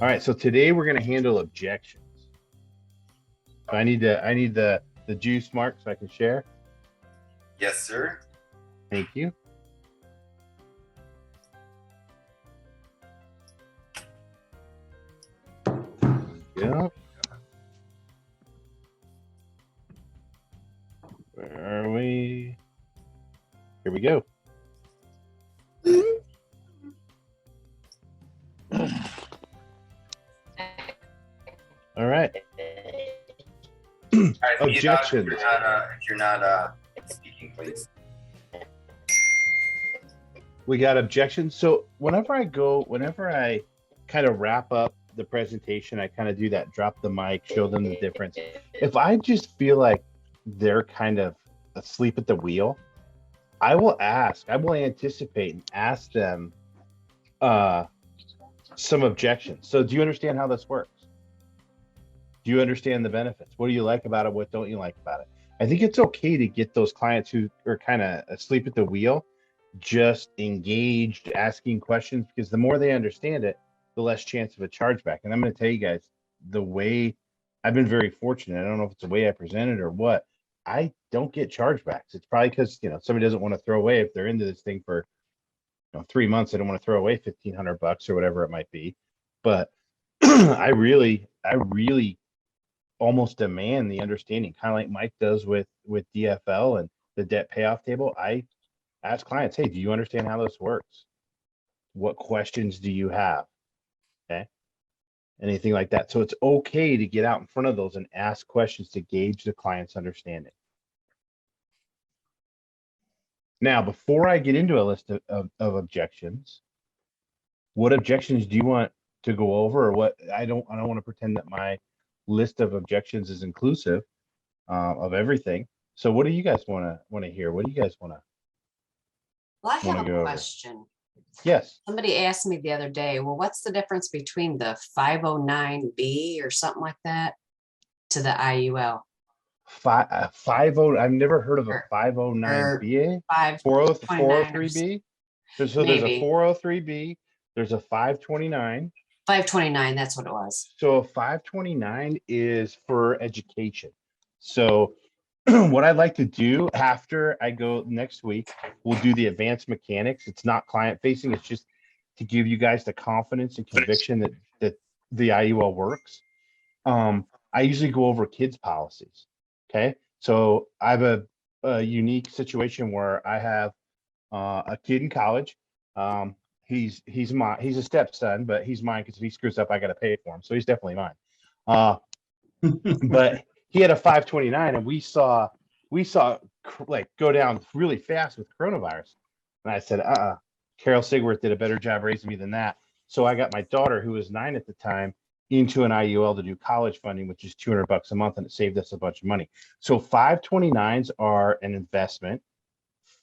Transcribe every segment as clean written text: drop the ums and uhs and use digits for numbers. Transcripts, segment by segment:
All right, so today we're going to handle objections. So I need the juice mark so I can share. Yes, sir. Thank you. Yeah. Where are we? Here we go. All right. Objections. If you're not speaking, please. We got objections. So whenever I kind of wrap up the presentation, I kind of do that, drop the mic, show them the difference. If I just feel like they're kind of asleep at the wheel, I will anticipate and ask them some objections. So do you understand how this works? Do you understand the benefits? What do you like about it? What don't you like about it? I think it's okay to get those clients who are kind of asleep at the wheel just engaged, asking questions, because the more they understand it, the less chance of a chargeback. And I'm going to tell you guys, the way I've been very fortunate, I don't know if it's the way I presented or what, I don't get chargebacks. It's probably because, somebody doesn't want to throw away, if they're into this thing for 3 months, they don't want to throw away $1,500 or whatever it might be. But I really almost demand the understanding, kind of like Mike does with DFL and the debt payoff table. I ask clients, hey, do you understand how this works? What questions do you have? Okay. Anything like that. So it's okay to get out in front of those and ask questions to gauge the client's understanding. Now, before I get into a list of objections, what objections do you want to go over, or what? I don't want to pretend that my list of objections is inclusive of everything. So what do you guys want to hear? What do you guys want to? Well, I have a question. Yes. Somebody asked me the other day, well, what's the difference between the 509B or something like that to the IUL? 50. I've never heard of a 509BA. 403B. There's a 403B. There's a 529. 529, that's what it was. So a 529 is for education. So what I'd like to do after I go next week, we'll do the advanced mechanics. It's not client facing. It's just to give you guys the confidence and conviction that the IUL works. I usually go over kids policies. Okay. So I have a unique situation where I have a kid in college. He's a stepson, but he's mine because if he screws up, I got to pay for him. So he's definitely mine. But he had a 529, and we saw like go down really fast with coronavirus. And I said, Carol Sigworth did a better job raising me than that. So I got my daughter, who was 9 at the time, into an IUL to do college funding, which is $200 a month, and it saved us a bunch of money. So 529s are an investment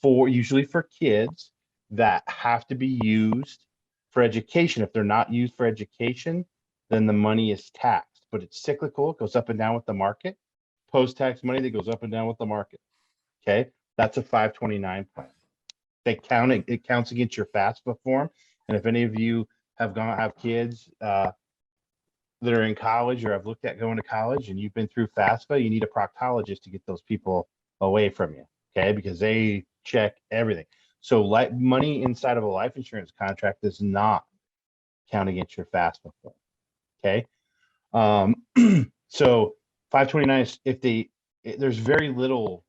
usually for kids that have to be used for education. If they're not used for education, then the money is taxed, but it's cyclical. It goes up and down with the market. Post-tax money that goes up and down with the market. Okay, that's a 529 plan. It counts against your FAFSA form. And if any of you have kids that are in college or have looked at going to college and you've been through FAFSA, you need a proctologist to get those people away from you. Okay, because they check everything. So money inside of a life insurance contract does not count against your FAFSA form. Okay. So 529 is there's very little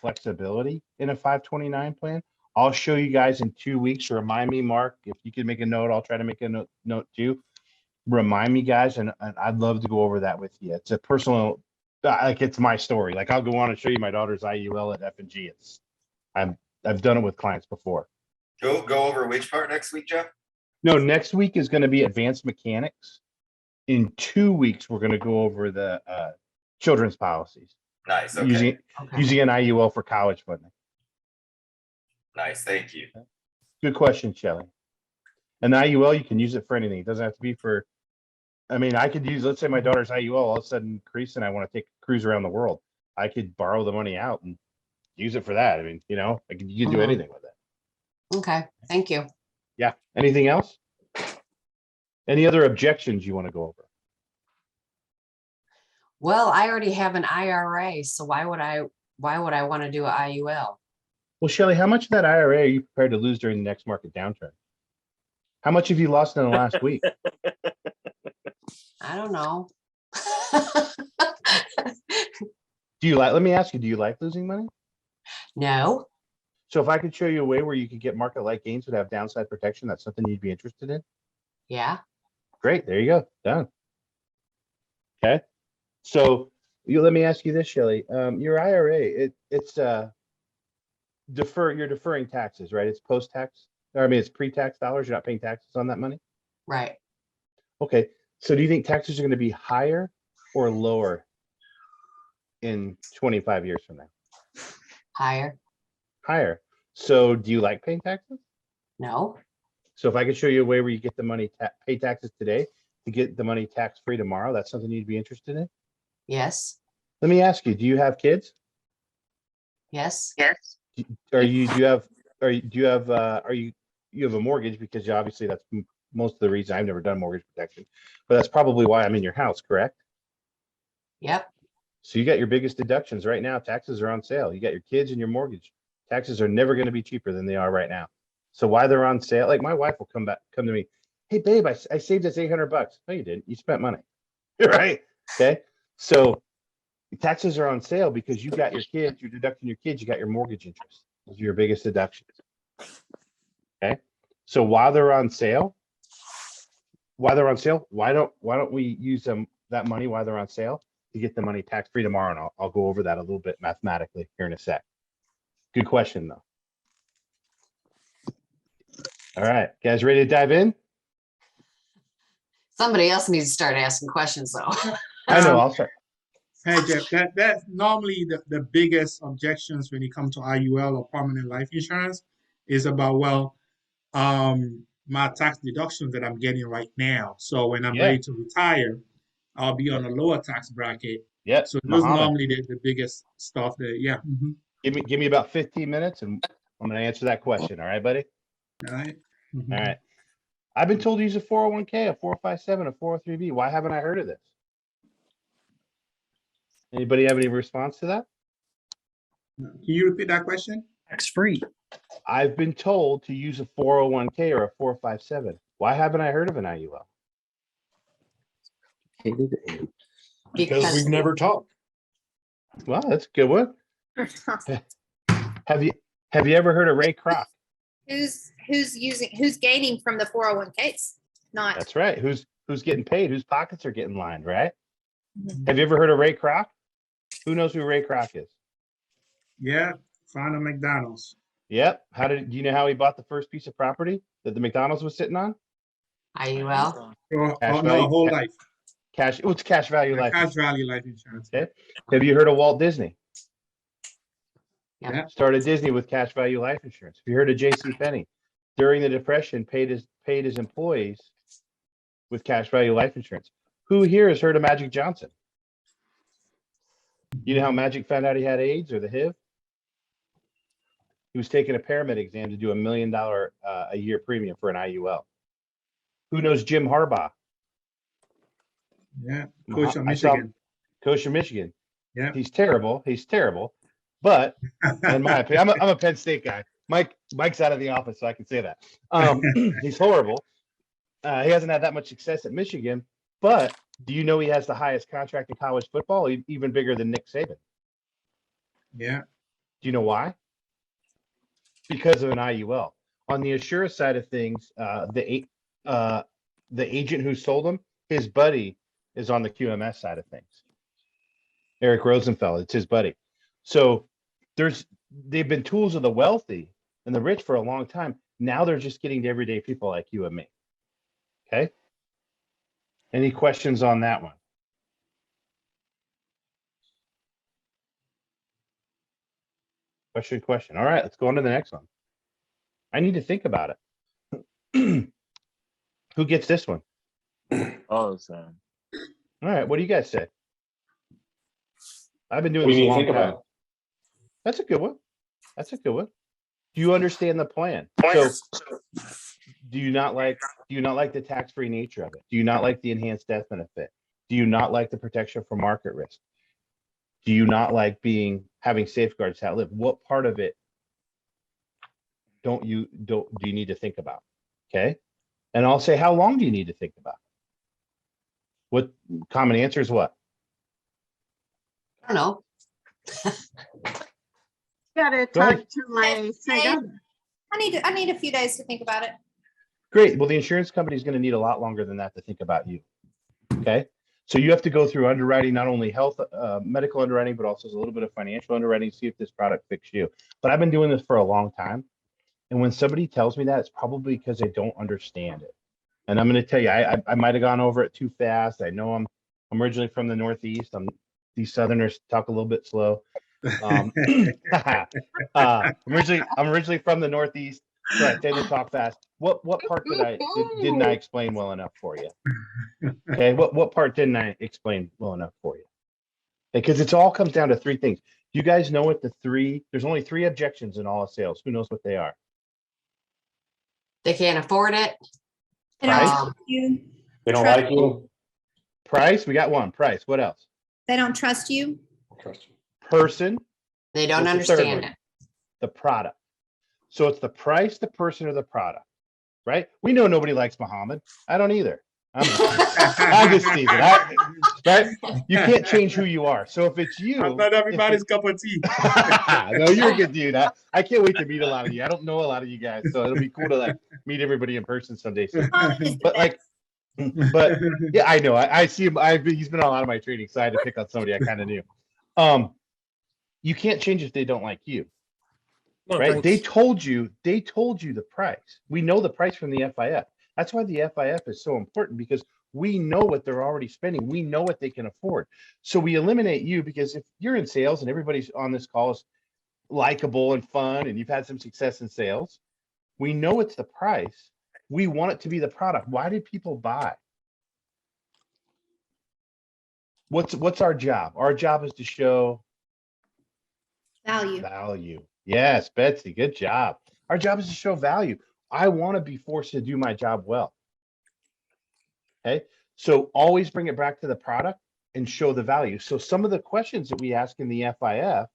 flexibility in a 529 plan. I'll show you guys in 2 weeks. Remind me, Mark, if you can make a note, I'll try to make a note too. Remind me, guys, and I'd love to go over that with you. It's a personal, it's my story. Like I'll go on and show you my daughter's IUL at F&G. I've done it with clients before. Go over which part next week, Jeff? No, next week is going to be advanced mechanics. In 2 weeks, we're going to go over the children's policies. Nice. Okay. Using an IUL for college funding. Nice. Thank you. Good question, Shelley. An IUL, you can use it for anything. It doesn't have to be for. I mean, I could use, let's say my daughter's IUL all of a sudden increase and I want to take a cruise around the world. I could borrow the money out and use it for that. I mean, you can do anything with it. Okay. Thank you. Yeah. Anything else? Any other objections you want to go over? Well, I already have an IRA, so why would I want to do a IUL? Well, Shelley, how much of that IRA are you prepared to lose during the next market downturn? How much have you lost in the last week? I don't know. Do you like, let me ask you, do you like losing money? No, So if I could show you a way where you could get market-like gains but have downside protection, that's something you'd be interested in? yeah, Great, there you go, done. Okay, so let me ask you this, Shelley. Your IRA, it's you're deferring taxes, right? It's post-tax, or I mean, it's pre-tax dollars. You're not paying taxes on that money. right. Okay, so do you think taxes are going to be higher or lower in 25 years from now? Higher. Higher. So do you like paying taxes? No, So if I could show you a way where you get the money, pay taxes today to get the money tax-free tomorrow, that's something you'd be interested in? yes, Let me ask you, do you have kids? yes, Are you, do you have, you have a mortgage, because obviously that's most of the reason. I've never done mortgage protection, but that's probably why I'm in your house, correct? yep, So you got your biggest deductions right now. Taxes are on sale. You got your kids and your mortgage. Taxes are never going to be cheaper than they are right now. So why they're on sale? Like my wife will come to me. Hey babe, I saved us $800. No, you didn't. You spent money. Right? Okay. So taxes are on sale because you got your kids, you're deducting your kids, you got your mortgage interest. Those are your biggest deductions. Okay. So while they're on sale, why don't we use that money while they're on sale to get the money tax-free tomorrow? And I'll go over that a little bit mathematically here in a sec. Good question though. All right, guys, ready to dive in? somebody else needs to start asking questions though. I know, I'll start. Hey Jeff, that's normally the biggest objections when it comes to IUL or permanent life insurance is about, well, my tax deductions that I'm getting right now. So when I'm Yeah. ready to retire, I'll be on a lower tax bracket. Yeah, So those Mohammed, normally the biggest stuff that, yeah. give me about 15 minutes and I'm going to answer that question. All right, buddy? All right. Mhm. All right. I've been told to use a 401k, a 457, a 403b. Why haven't I heard of this? Anybody have any response to that? Can you repeat that question? Tax-free. I've been told to use a 401k or a 457. Why haven't I heard of an IUL? Because Because we've never talked. Well, that's a good one. Have you ever heard of Ray Kroc? Who's gaining from the 401ks? Not. That's right. Who's getting paid? Whose pockets are getting lined, right? Mhm. Have you ever heard of Ray Kroc? Who knows who Ray Kroc is? Yeah, find a McDonald's. Yep. Do you know how he bought the first piece of property that the McDonald's was sitting on? IUL, Or Cash no, value? whole life. Cash. What's cash value life? Cash value life insurance. Okay. Have you heard of Walt Disney? Yeah. Started Disney with cash value life insurance. Have you heard of J.C. Penney? During the Depression, paid his employees with cash value life insurance. Who here has heard of Magic Johnson? You know how Magic found out he had AIDS or the HIV? He was taking a paramedic exam to do $1 million a year premium for an IUL. Who knows Jim Harbaugh? Yeah, coach of I saw- Michigan. Coach of Michigan. Yeah. He's terrible. But in my opinion, I'm a Penn State guy. Mike's out of the office, so I can say that. He's horrible. He hasn't had that much success at Michigan, but do you know he has the highest contract in college football, even bigger than Nick Saban? Yeah. Do you know why? Because of an IUL. On the Assura side of things, the agent who sold him, his buddy is on the QMS side of things. Eric Rosenfeld, it's his buddy. So they've been tools of the wealthy and the rich for a long time. Now they're just getting to everyday people like you and me. Okay. Any questions on that one? Question. All right, let's go on to the next one. I need to think about it. Who gets this one? Oh, Sam. All right, what do you guys say? I've been doing What do this you a mean long think time. about? That's a good one. Do you understand the plan? So Do you not like the tax-free nature of it? Do you not like the enhanced death benefit? Do you not like the protection from market risk? Do you not like having safeguards to outlive? What part of it do you need to think about? Okay. And I'll say, how long do you need to think about? What common answer is what? I don't know. Gotta Go ahead. talk to my second. I need a few days to think about it. Great. Well, the insurance company is going to need a lot longer than that to think about you. Okay. So you have to go through underwriting, not only health, medical underwriting, but also a little bit of financial underwriting, see if this product fits you. But I've been doing this for a long time. And when somebody tells me that, it's probably because they don't understand it. And I'm going to tell you, I might have gone over it too fast. I know I'm originally from the Northeast. These Southerners talk a little bit slow. I'm originally from the Northeast, so I tend to talk fast. What part didn't I explain well enough for you? Okay, what part didn't I explain well enough for you? Because it all comes down to three things. You guys know what there's only 3 objections in all of sales. Who knows what they are? They can't afford it. They don't Price? trust you. They don't Trust- like you. Price, we got one. Price, what else? They don't trust you. Trust you. Person, They don't What's the third understand one? it. the product. So it's the price, the person, or the product, right? We know nobody likes Muhammad. I don't either. I'm just teasing. Right? You can't change who you are. So if it's you, I'm not everybody's cup of tea. no, you're a good dude. I can't wait to meet a lot of you. I don't know a lot of you guys, so it'll be cool to like meet everybody in person someday soon. Muhammad is the But like, best. but yeah, I know. I see him. He's been on a lot of my training, so I had to pick on somebody I kind of knew. You can't change if they don't like you, right? They told you the price. We know the price from the FIF. That's why the FIF is so important, because we know what they're already spending. We know what they can afford. So we eliminate you, because if you're in sales and everybody's on this call is likable and fun and you've had some success in sales, we know it's the price. We want it to be the product. Why did people buy? What's our job? Our job is to show value. Yes, Betsy, good job. Our job is to show value. I want to be forced to do my job well. Okay, so always bring it back to the product and show the value. So some of the questions that we ask in the FIF,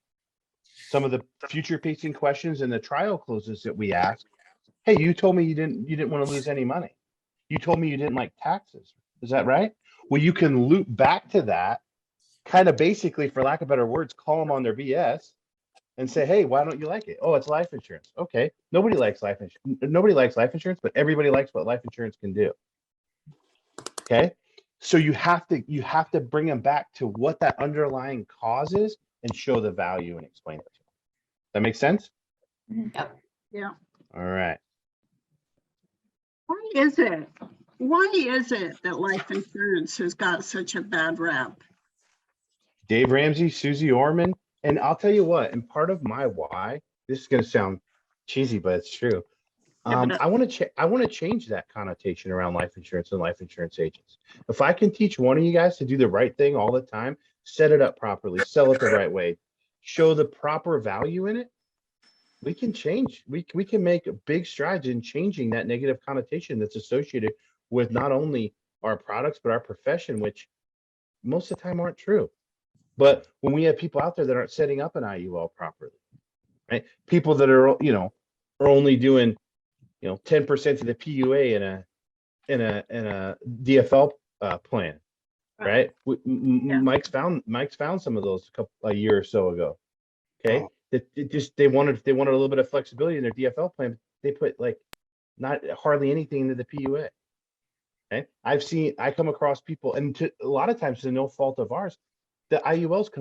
some of the future pacing questions and the trial closes that we ask, hey, you told me you didn't want to lose any money. You told me you didn't like taxes. Is that right? Well, you can loop back to that, kind of basically, for lack of better words, call them on their BS and say, hey, why don't you like it? Oh, it's life insurance. Okay. Nobody likes life insurance. Nobody likes life insurance, but everybody likes what life insurance can do. Okay. So you have to bring them back to what that underlying cause is and show the value and explain it to them. That makes sense? Yep. Yeah. All right. Why is it that life insurance has got such a bad rap? Dave Ramsey, Susie Orman, and I'll tell you what, and part of my why, this is going to sound cheesy, but it's true. Yeah, but I want to change that connotation around life insurance and life insurance agents. If I can teach one of you guys to do the right thing all the time, set it up properly, sell it the right way, show the proper value in it, we can change. We can make big strides in changing that negative connotation that's associated with not only our products, but our profession, which most of the time aren't true. But when we have people out there that aren't setting up an IUL properly, right? People that are, are only doing, 10% of the PUA in a DFL plan, right? Mike's found some of those a year or so ago. Okay, they wanted a little bit of flexibility in their DFL plan. They put like not hardly anything into the PUA. Okay, I come across people, and a lot of times to no fault of ours, the IUL's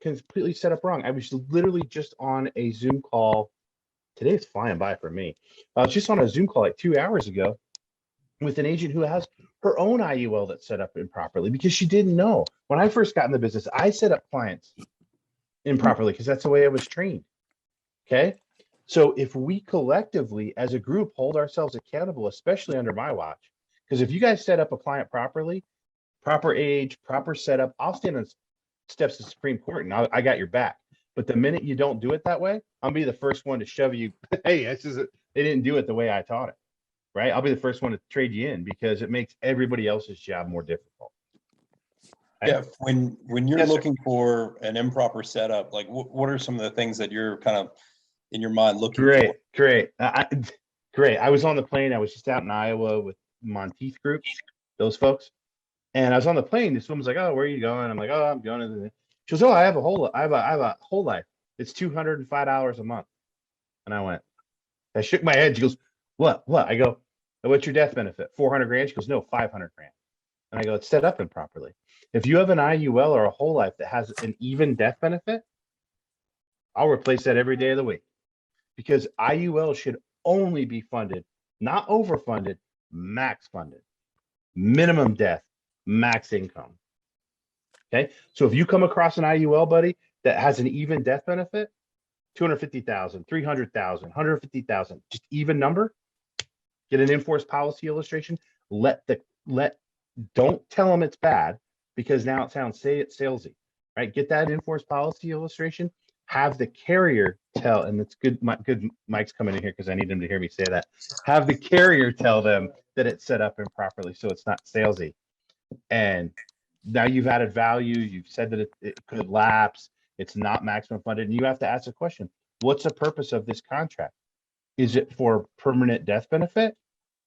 completely set up wrong. I was literally just on a Zoom call. Today's flying by for me. I was just on a Zoom call like 2 hours ago with an agent who has her own IUL that's set up improperly because she didn't know. When I first got in the business, I set up clients improperly because that's the way I was trained. Okay. So if we collectively as a group hold ourselves accountable, especially under my watch, because if you guys set up a client properly, proper age, proper setup, I'll stand on steps of the Supreme Court and I got your back. But the minute you don't do it that way, I'll be the first one to shove you. Hey, they didn't do it the way I taught it. right? I'll be the first one to trade you in because it makes everybody else's job more difficult. Yeah, when you're Yes, sir. looking for an improper setup, like what are some of the things that you're kind of in your mind looking Great, for? great. Great. I was on the plane. I was just out in Iowa with Monteith Group, those folks. And I was on the plane. This woman's like, "Oh, where are you going?" I'm like, "Oh, I'm going to the." She goes, "Oh, I have a whole life. It's $205 a month." And I went, I shook my head. She goes, "What? What?" I go, "What's your death benefit? 400 grand?" She goes, "No, 500 grand." And I go, "It's set up improperly. If you have an IUL or a whole life that has an even death benefit, I'll replace that every day of the week, because IUL should only be funded, not overfunded, max funded, minimum death, max income." Okay. So if you come across an IUL, buddy, that has an even death benefit, 250,000, 300,000, 150,000, just even number, get an in-force policy illustration. Don't tell them it's bad, because now it sounds salesy, right? Get that in-force policy illustration. Have the carrier tell, and it's good. Mike's coming in here because I need him to hear me say that. Have the carrier tell them that it's set up improperly, so it's not salesy. And now you've added value. You've said that it could lapse. It's not maximum funded, and you have to ask the question: what's the purpose of this contract? Is it for permanent death benefit,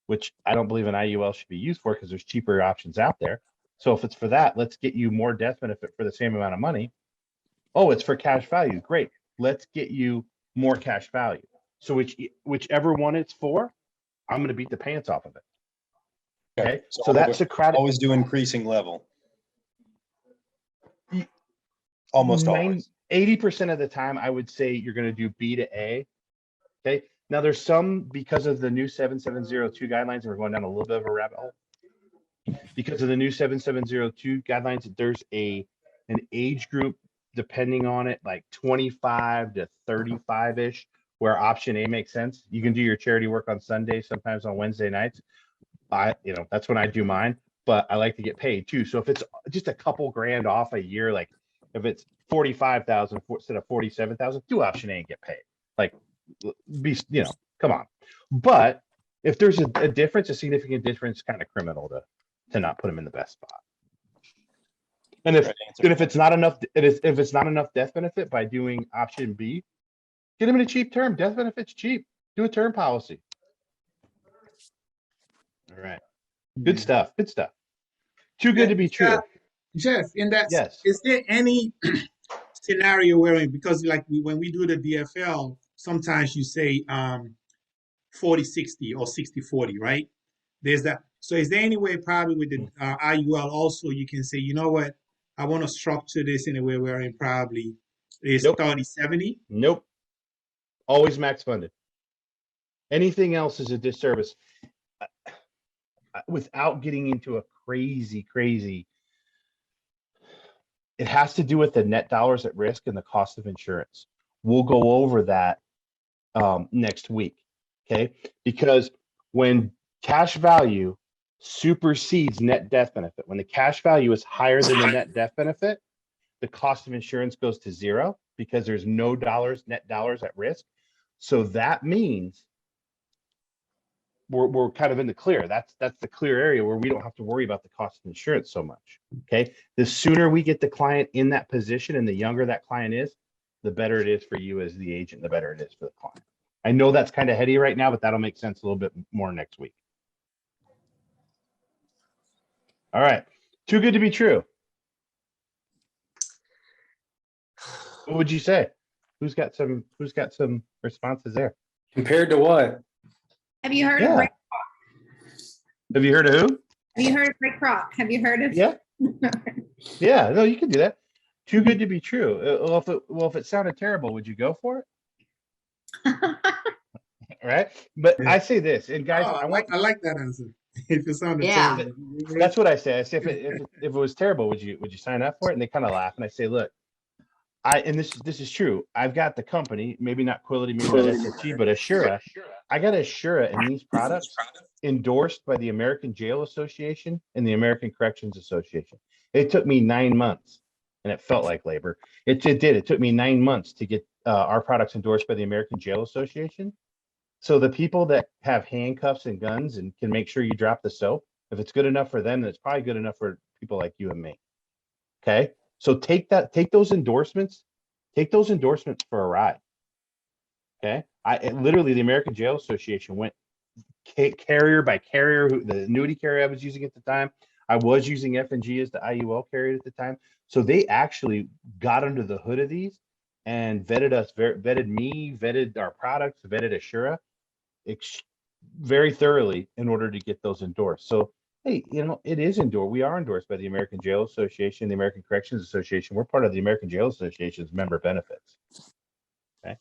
which I don't believe an IUL should be used for because there's cheaper options out there. So if it's for that, let's get you more death benefit for the same amount of money. Oh, it's for cash value. Great. Let's get you more cash value. So whichever one it's for, I'm going to beat the pants off of it. Okay. So that's Socratic. Always do increasing level. Almost always. 80% of the time, I would say you're going to do B to A. Okay. Now there's some, because of the new 7702 guidelines, and we're going down a little bit of a rabbit hole. Because of the new 7702 guidelines, there's an age group, depending on it, like 25 to 35-ish, where option A makes sense. You can do your charity work on Sunday, sometimes on Wednesday nights. That's when I do mine, but I like to get paid too. So if it's just a couple grand off a year, like if it's 45,000 instead of 47,000, do option A and get paid. Like, come on. But if there's a difference, a significant difference, kind of criminal to not put them in the best spot. And if it's not enough, if it's not enough death benefit by doing option B, get them in a cheap term. Death benefit's cheap. Do a term policy. All right. Good stuff. Good stuff. Too good to be true. Jeff, in that, yes. Is there any scenario where, because when we do the DFL, sometimes you say 40-60 or 60-40, right? There's that. So is there any way probably with the IUL also you can say, you know what, I want to structure this in a way where it probably is 30-70? Nope. Always max funded. Anything else is a disservice. Without getting into a crazy, it has to do with the net dollars at risk and the cost of insurance. We'll go over that next week, okay? Because when cash value supersedes net death benefit, when the cash value is higher than the net death benefit, the cost of insurance goes to zero because there's no net dollars at risk. So that means we're kind of in the clear. That's the clear area where we don't have to worry about the cost of insurance so much. Okay. The sooner we get the client in that position and the younger that client is, the better it is for you as the agent, the better it is for the client. I know that's kind of heady right now, but that'll make sense a little bit more next week. All right. Too good to be true. What would you say? Who's got some responses there? Compared to what? Have you heard of Ray? Have you heard of who? Have you heard of Ray Kroc? Have you heard of? Yeah. Yeah. No, you can do that. Too good to be true. Well, if it sounded terrible, would you go for it? Right. But I say this, and guys, I like that answer. If it sounded terrible. That's what I say. I say if it was terrible, would you sign up for it? And they kind of laugh, and I say, look, and this is true. I've got the company, maybe not Quility, maybe not SFG, but Assura. I got Assura in these products endorsed by the American Jail Association and the American Corrections Association. It took me 9 months, and it felt like labor. It did. It took me 9 months to get our products endorsed by the American Jail Association. So the people that have handcuffs and guns and can make sure you drop the soap, if it's good enough for them, then it's probably good enough for people like you and me. Okay. So take those endorsements for a ride. Okay. Literally the American Jail Association went carrier by carrier, the annuity carrier I was using at the time. I was using F&G as the IUL carrier at the time. So they actually got under the hood of these and vetted us, vetted me, vetted our products, vetted Assura very thoroughly in order to get those endorsed. So, hey, it is endorsed. We are endorsed by the American Jail Association, the American Corrections Association. We're part of the American Jail Association's member benefits. Okay.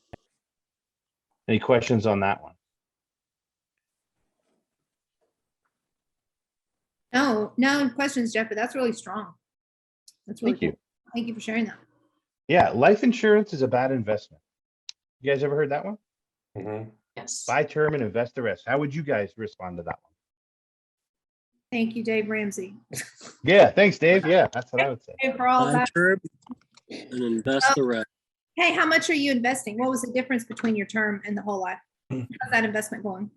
Any questions on that one? No questions, Jeff, but that's really strong. That's really Thank you. cool. Thank you for sharing that. Yeah, life insurance is a bad investment. You guys ever heard that one? Mhm. Yes. Buy term and invest the rest. How would you guys respond to that one? Thank you, Dave Ramsey. Yeah, thanks, Dave. Yeah, that's what I would say. Hey, for all Buy that. term and invest the rest. Hey, how much are you investing? What was the difference between your term and the whole life? How's that investment going?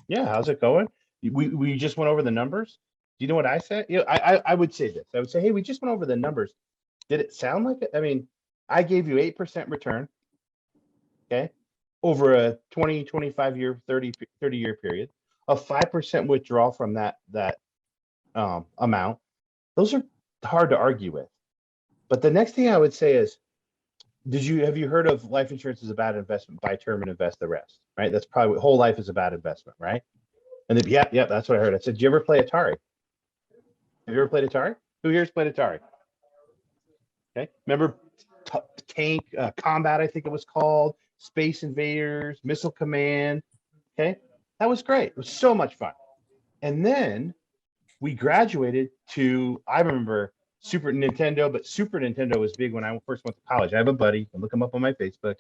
Yeah, how's it going? We just went over the numbers. Do you know what I said? I would say this. I would say, hey, we just went over the numbers. Did it sound like it? I mean, I gave you 8% return, okay, over a 20, 25 year, 30 year period, a 5% withdrawal from that amount. Those are hard to argue with. But the next thing I would say is, have you heard of life insurance is a bad investment, buy term and invest the rest, right? That's probably whole life is a bad investment, right? And then, yeah, that's what I heard. I said, do you ever play Atari? Have you ever played Atari? Who here's played Atari? Okay, remember Tank Combat, I think it was called, Space Invaders, Missile Command. Okay, that was great. It was so much fun. And then we graduated to, I remember Super Nintendo, but Super Nintendo was big when I first went to college. I have a buddy, you can look him up on my Facebook,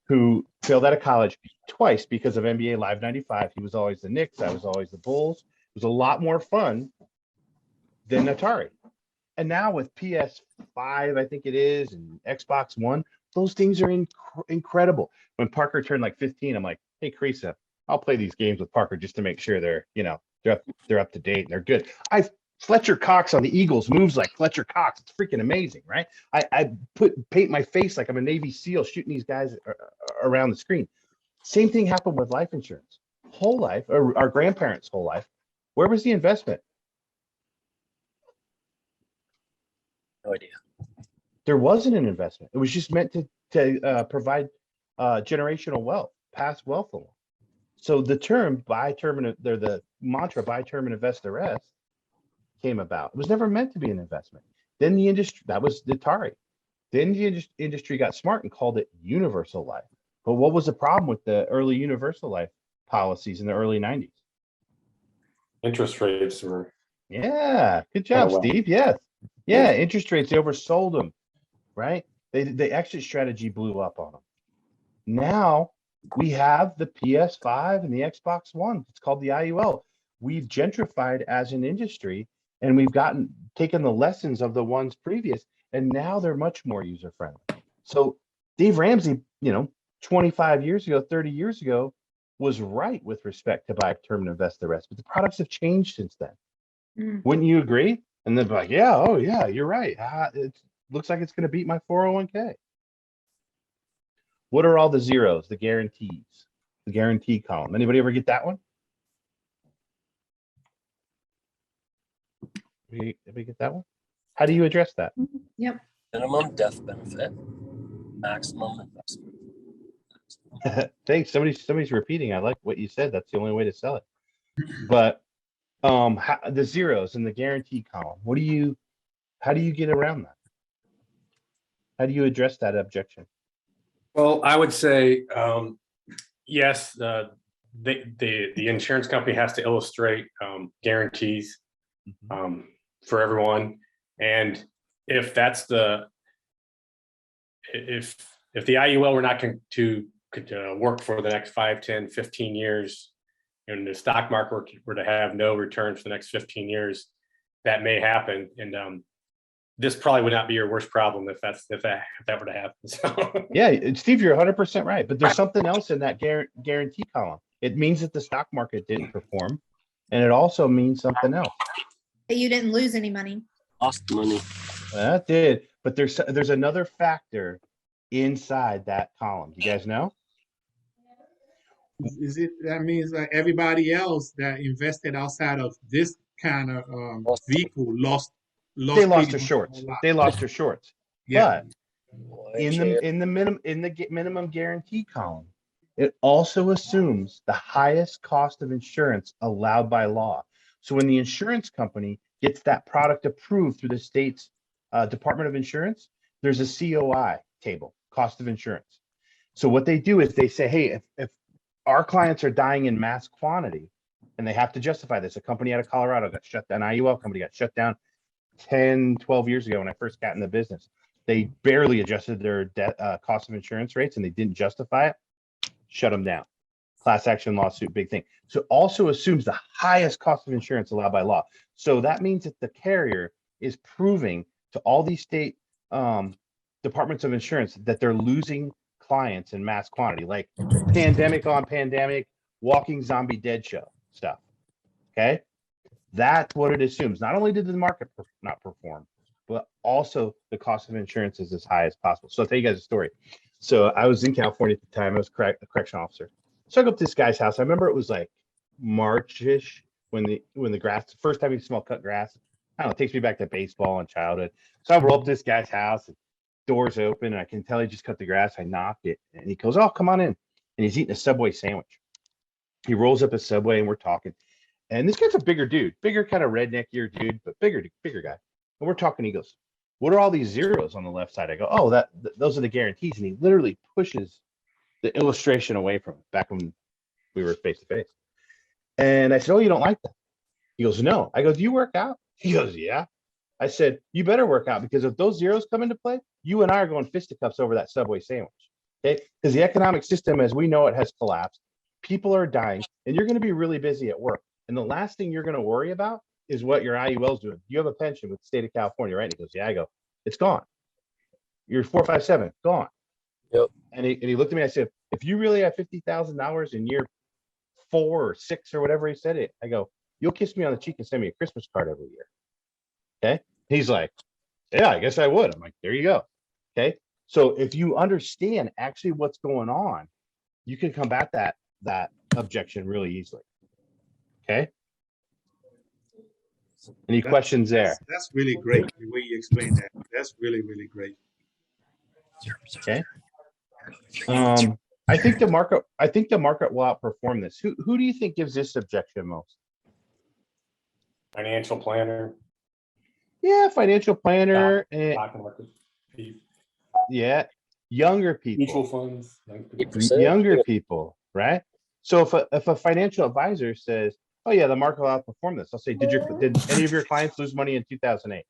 who failed out of college twice because of NBA Live 95. He was always the Knicks, I was always the Bulls. It was a lot more fun than Atari. And now with PS5, I think it is, and Xbox One, those things are incredible. When Parker turned like 15, I'm like, hey, Creasa, I'll play these games with Parker just to make sure they're up to date and they're good. Fletcher Cox on the Eagles moves like Fletcher Cox. It's freaking amazing, right? I paint my face like I'm a Navy SEAL shooting these guys around the screen. Same thing happened with life insurance. Whole life, or our grandparents' whole life. Where was the investment? No idea. There wasn't an investment. It was just meant to provide generational wealth, past wealth along. So the term buy term and the mantra buy term and invest the rest came about. It was never meant to be an investment. Then the industry, that was the Atari. Then the industry got smart and called it universal life. But what was the problem with the early universal life policies in the early 90s? Interest rates were. Yeah, good job, well. Steve. Yes. Yeah, interest rates, they oversold them, right? The exit strategy blew up on them. Now we have the PS5 and the Xbox One. It's called the IUL. We've gentrified as an industry, and we've taken the lessons of the ones previous, and now they're much more user friendly. So Dave Ramsey, 25 years ago, 30 years ago, was right with respect to buy term and invest the rest, but the products have changed since then. Wouldn't you agree? And they're like, yeah, oh yeah, you're right. It looks like it's going to beat my 401k. What are all the zeros, the guarantees, the guarantee column? Anybody ever get that one? Did we get that one? How do you address that? Yep. Minimum death benefit, maximum investment. Thanks. Somebody's repeating. I like what you said. That's the only way to sell it. But the zeros in the guarantee column, how do you get around that? How do you address that objection? Well, I would say, yes, the insurance company has to illustrate guarantees for everyone. And if that's if the IUL were not to work for the next 5, 10, 15 years, and the stock market were to have no return for the next 15 years, that may happen. And this probably would not be your worst problem if that were to happen. So. Yeah, Steve, you're 100% right. But there's something else in that guarantee column. It means that the stock market didn't perform, and it also means something else. That you didn't lose any money. Lost money. Well, it did, but there's another factor inside that column. You guys know? Is it, that means like everybody else that invested outside of this kind of vehicle lost They lost pretty their much a shorts. whole lot. They lost their shorts. Yeah. But in the minimum guarantee column, it also assumes the highest cost of insurance allowed by law. So when the insurance company gets that product approved through the state's Department of Insurance, there's a COI table, cost of insurance. So what they do is they say, hey, if our clients are dying in mass quantity, and they have to justify this. A company out of Colorado got shut down. An IUL company got shut down 10, 12 years ago when I first got in the business. They barely adjusted their cost of insurance rates and they didn't justify it. Shut them down. Class action lawsuit, big thing. So it also assumes the highest cost of insurance allowed by law. So that means that the carrier is proving to all these state departments of insurance that they're losing clients in mass quantity, like pandemic on pandemic, walking zombie dead show stuff. Okay. That's what it assumes. Not only did the market not perform, but also the cost of insurance is as high as possible. So I'll tell you guys a story. So I was in California at the time. I was a correction officer. So I go up to this guy's house. I remember it was like March-ish when the grass, first time you smell cut grass. I don't know, it takes me back to baseball and childhood. So I roll up to this guy's house, and doors open, and I can tell he just cut the grass. I knock it, and he goes, "Oh, come on in." And he's eating a Subway sandwich. He rolls up a Subway, and we're talking. And this guy's a bigger dude, bigger kind of redneck ear dude, but bigger guy. And we're talking. He goes, "What are all these zeros on the left side?" I go, "Oh, those are the guarantees." And he literally pushes the illustration away from it back when we were face to face. And I said, "Oh, you don't like that?" He goes, "No." I go, "Do you work out?" He goes, "Yeah." I said, "You better work out, because if those zeros come into play, you and I are going fisticuffs over that Subway sandwich." Okay, because the economic system as we know it has collapsed. People are dying, and you're going to be really busy at work. And the last thing you're going to worry about is what your IUL's doing. You have a pension with the state of California, right? And he goes, "Yeah." I go, "It's gone. Your 457 gone." Yep. And he looked at me. I said, "If you really have $50,000 in year 4 or 6 or whatever he said it," I go, "you'll kiss me on the cheek and send me a Christmas card every year." Okay. He's like, "Yeah, I guess I would." I'm like, "There you go." Okay. So if you understand actually what's going on, you can combat that objection really easily. Okay. Any questions there? That's really great the way you explained that. That's really, really great. Okay. I think the market will outperform this. Who do you think gives this objection most? Financial planner. Yeah, financial planner, and Stock market. yeah, younger people. Mutual funds. 8%. Younger people, right? So if a financial advisor says, "Oh yeah, the market will outperform this," I'll say, "Did any of your clients lose money in 2008?"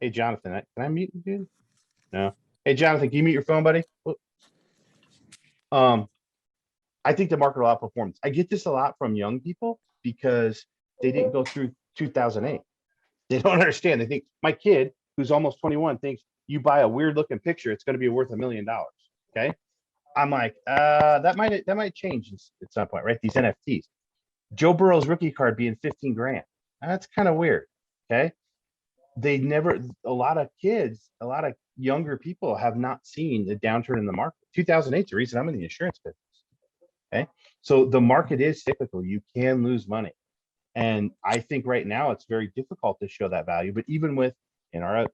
Hey Jonathan, can I mute you, dude? No. Hey Jonathan, can you mute your phone, buddy? I think the market will outperform this. I get this a lot from young people because they didn't go through 2008. They don't understand. They think my kid, who's almost 21, thinks you buy a weird looking picture, it's going to be worth $1 million. Okay. I'm like, that might change at some point, right? These NFTs. Joe Burrow's rookie card being 15 grand. That's kind of weird. Okay. A lot of younger people have not seen the downturn in the market. 2008 is the reason I'm in the insurance business. Okay. So the market is cyclical. You can lose money. And I think right now it's very difficult to show that value. But even with, in our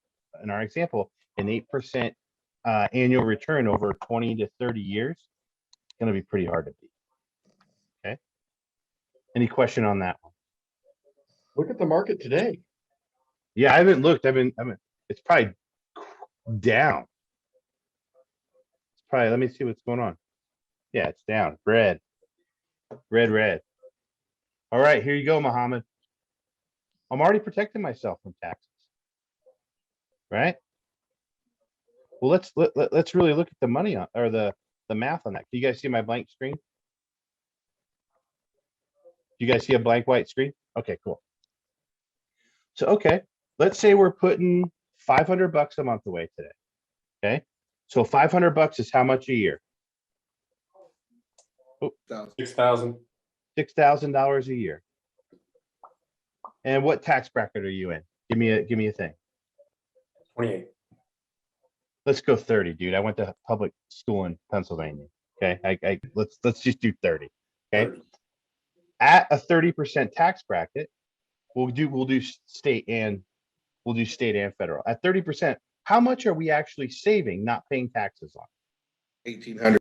example, an 8% annual return over 20 to 30 years, it's going to be pretty hard to beat. Okay. Any question on that one? Look at the market today. Yeah, I haven't looked. It's probably down. It's probably, let me see what's going on. Yeah, it's down. Red. All right, here you go, Mohammed. I'm already protecting myself from taxes. Right? Well, let's really look at the money on, or the math on that. Can you guys see my blank screen? Do you guys see a blank white screen? Okay, cool. So, okay, let's say we're putting $500 a month away today. Okay, so $500 is how much a year? 6,000. $6,000 a year. And what tax bracket are you in? Give me a thing. 28. Let's go 30, dude. I went to public school in Pennsylvania. Okay, let's just do 30. Okay, 30. At a 30% tax bracket, we'll do state and federal. At 30%, how much are we actually saving, not paying taxes on? $1,800.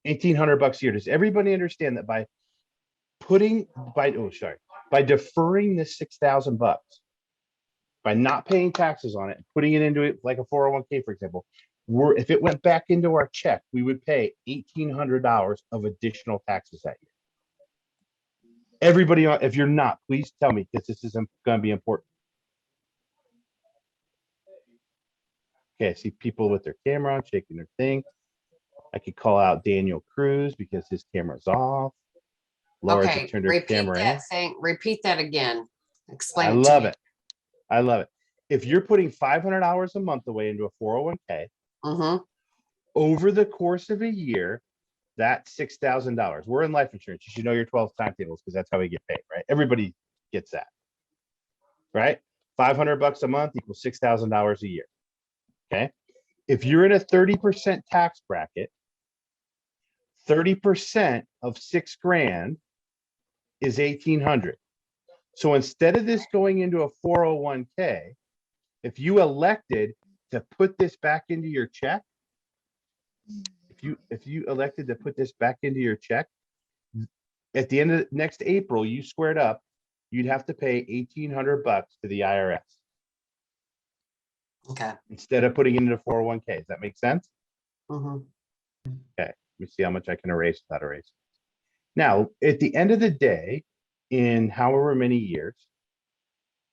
$1,800 a year. Does everybody understand that by deferring this $6,000, by not paying taxes on it, putting it into it like a 401k, for example, if it went back into our check, we would pay $1,800 of additional taxes that year. Everybody, if you're not, please tell me, because this is going to be important. Okay, I see people with their camera on, shaking their thing. I could call out Daniel Cruz because his camera's off. Laura Okay, just turned her repeat camera in. that thing. Repeat that again. Explain. I to love me. it. I love it. If you're putting $500 a month away into a 401k, Mm-hmm. over the course of a year, that's $6,000. We're in life insurance. You should know your 12 timetables because that's how we get paid, right? Everybody gets that, right? $500 a month equals $6,000 a year. Okay. If you're in a 30% tax bracket, 30% of $6,000 is $1,800. So instead of this going into a 401k, if you elected to put this back into your check, if you elected to put this back into your check, at the end of next April, you squared up, you'd have to pay $1,800 to the IRS Okay. instead of putting it into 401k. Does that make sense? Mm-hmm. Okay, let me see how much I can erase without erasing. Now, at the end of the day, in however many years,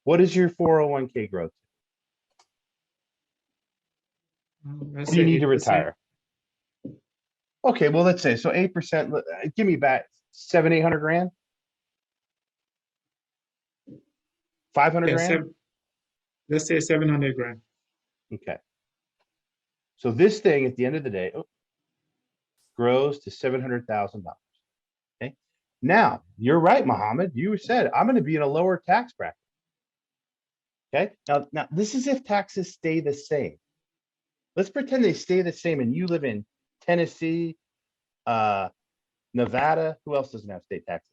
what is your 401k growth? What do you need to retire? Okay, well, let's say, so 8%, give me back 700-800 grand? 500 grand? Let's say 700 grand. Okay. So this thing at the end of the day grows to $700,000. Okay. Now, you're right, Mohammed. You said, I'm going to be in a lower tax bracket. Okay. Now this is if taxes stay the same. Let's pretend they stay the same and you live in Tennessee, Nevada. Who else doesn't have state taxes?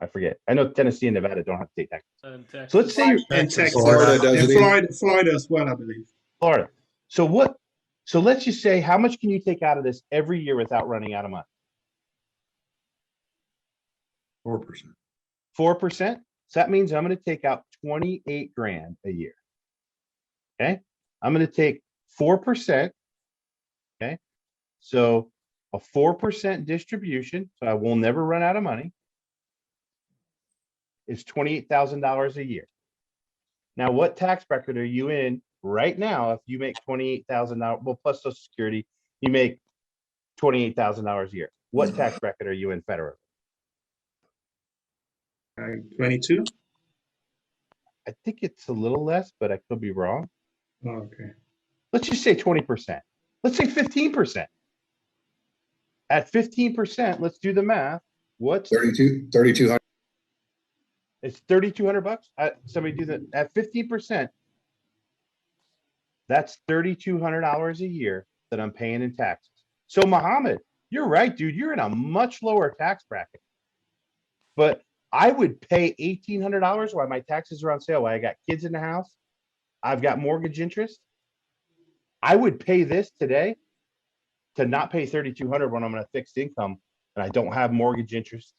I forget. I know Tennessee and Nevada don't have state taxes. So let's say you're And Texas. Florida doesn't And Florida as well, I believe. Florida. So let's just say, how much can you take out of this every year without running out of money? 4%. 4%. So that means I'm going to take out 28 grand a year. Okay. I'm going to take 4%. Okay. So a 4% distribution. So I will never run out of money. Is $28,000 a year. Now, what tax bracket are you in right now? If you make $28,000, well, plus Social Security, you make $28,000 a year. What tax bracket are you in federally? 22. I think it's a little less, but I could be wrong. Okay. Let's just say 20%. Let's say 15%. At 15%, let's do the math. What's 3,200. It's $3,200. Somebody do that at 15%. That's $3,200 a year that I'm paying in taxes. So Mohammed, you're right, dude. You're in a much lower tax bracket. But I would pay $1,800 while my taxes are on sale. While I got kids in the house, I've got mortgage interest. I would pay this today to not pay $3,200 when I'm on a fixed income and I don't have mortgage interest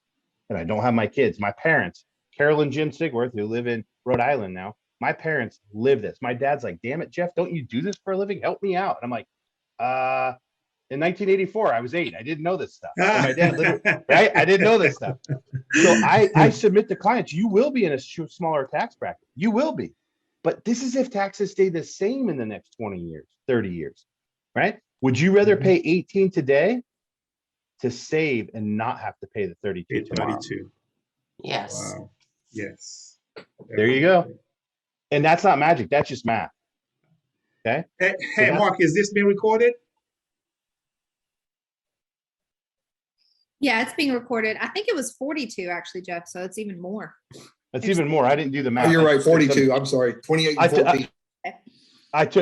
and I don't have my kids. My parents, Carol and Jim Sigworth, who live in Rhode Island now, my parents live this. My dad's like, damn it, Jeff, don't you do this for a living? Help me out. And I'm like, in 1984, I was 8. I didn't know this stuff. And my dad lived, right? I didn't know this stuff. So I submit to clients, you will be in a smaller tax bracket. You will be. But this is if taxes stay the same in the next 20 years, 30 years, right? Would you rather pay 18 today to save and not have to pay the 32 tomorrow? 32. Yes. Wow. Yes. There you go. And that's not magic. That's just math. Okay. Hey, Mark, is this being recorded? Yeah, it's being recorded. I think it was 42 actually, Jeff, so it's even more. That's even more. I didn't do the Oh, math. you're I right, took some- 42. I'm sorry, 28 I and took- 14.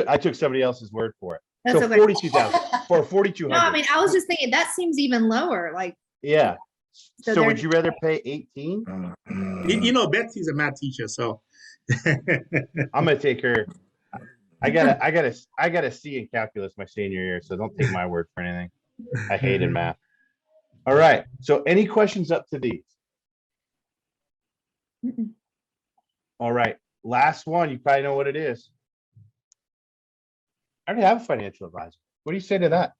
I took somebody else's word for it. That's So okay. 42,000 for No, 4,200. I mean, I was just thinking that seems even lower, like. Yeah. So So they're- would you rather pay 18? You know, Betsy's a math teacher, so. I'm gonna take her. I got a C in calculus my senior year, so don't take my word for anything. I hated math. All right. So any questions up to these? Mm-mm. All right. Last one. You probably know what it is. I already have a financial advisor. What do you say to that?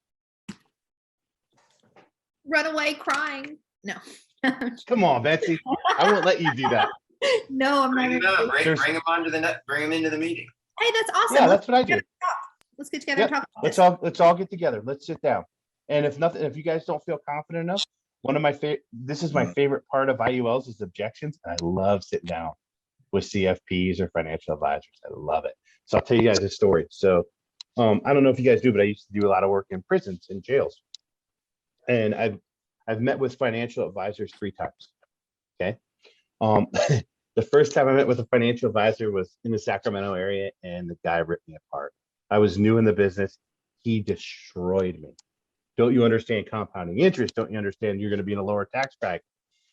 Run away crying. No. Come on, Betsy. I won't let you do that. No, I'm not. Bring him gonna up, do- bring, There's- bring him onto the net, bring him into the meeting. Hey, that's awesome. Yeah, Let's that's what I do. let's get together and Yep, talk. about Let's all get together. Let's sit down. And if you guys don't feel confident enough, one of my this is my favorite part of IULs is objections. And I love sitting down with CFPs or financial advisors. I love it. So I'll tell you guys a story. So I don't know if you guys do, but I used to do a lot of work in prisons and jails. And I've met with financial advisors 3 times. Okay. The first time I met with a financial advisor was in the Sacramento area, and the guy ripped me apart. I was new in the business. He destroyed me. Don't you understand compounding interest? Don't you understand you're going to be in a lower tax bracket?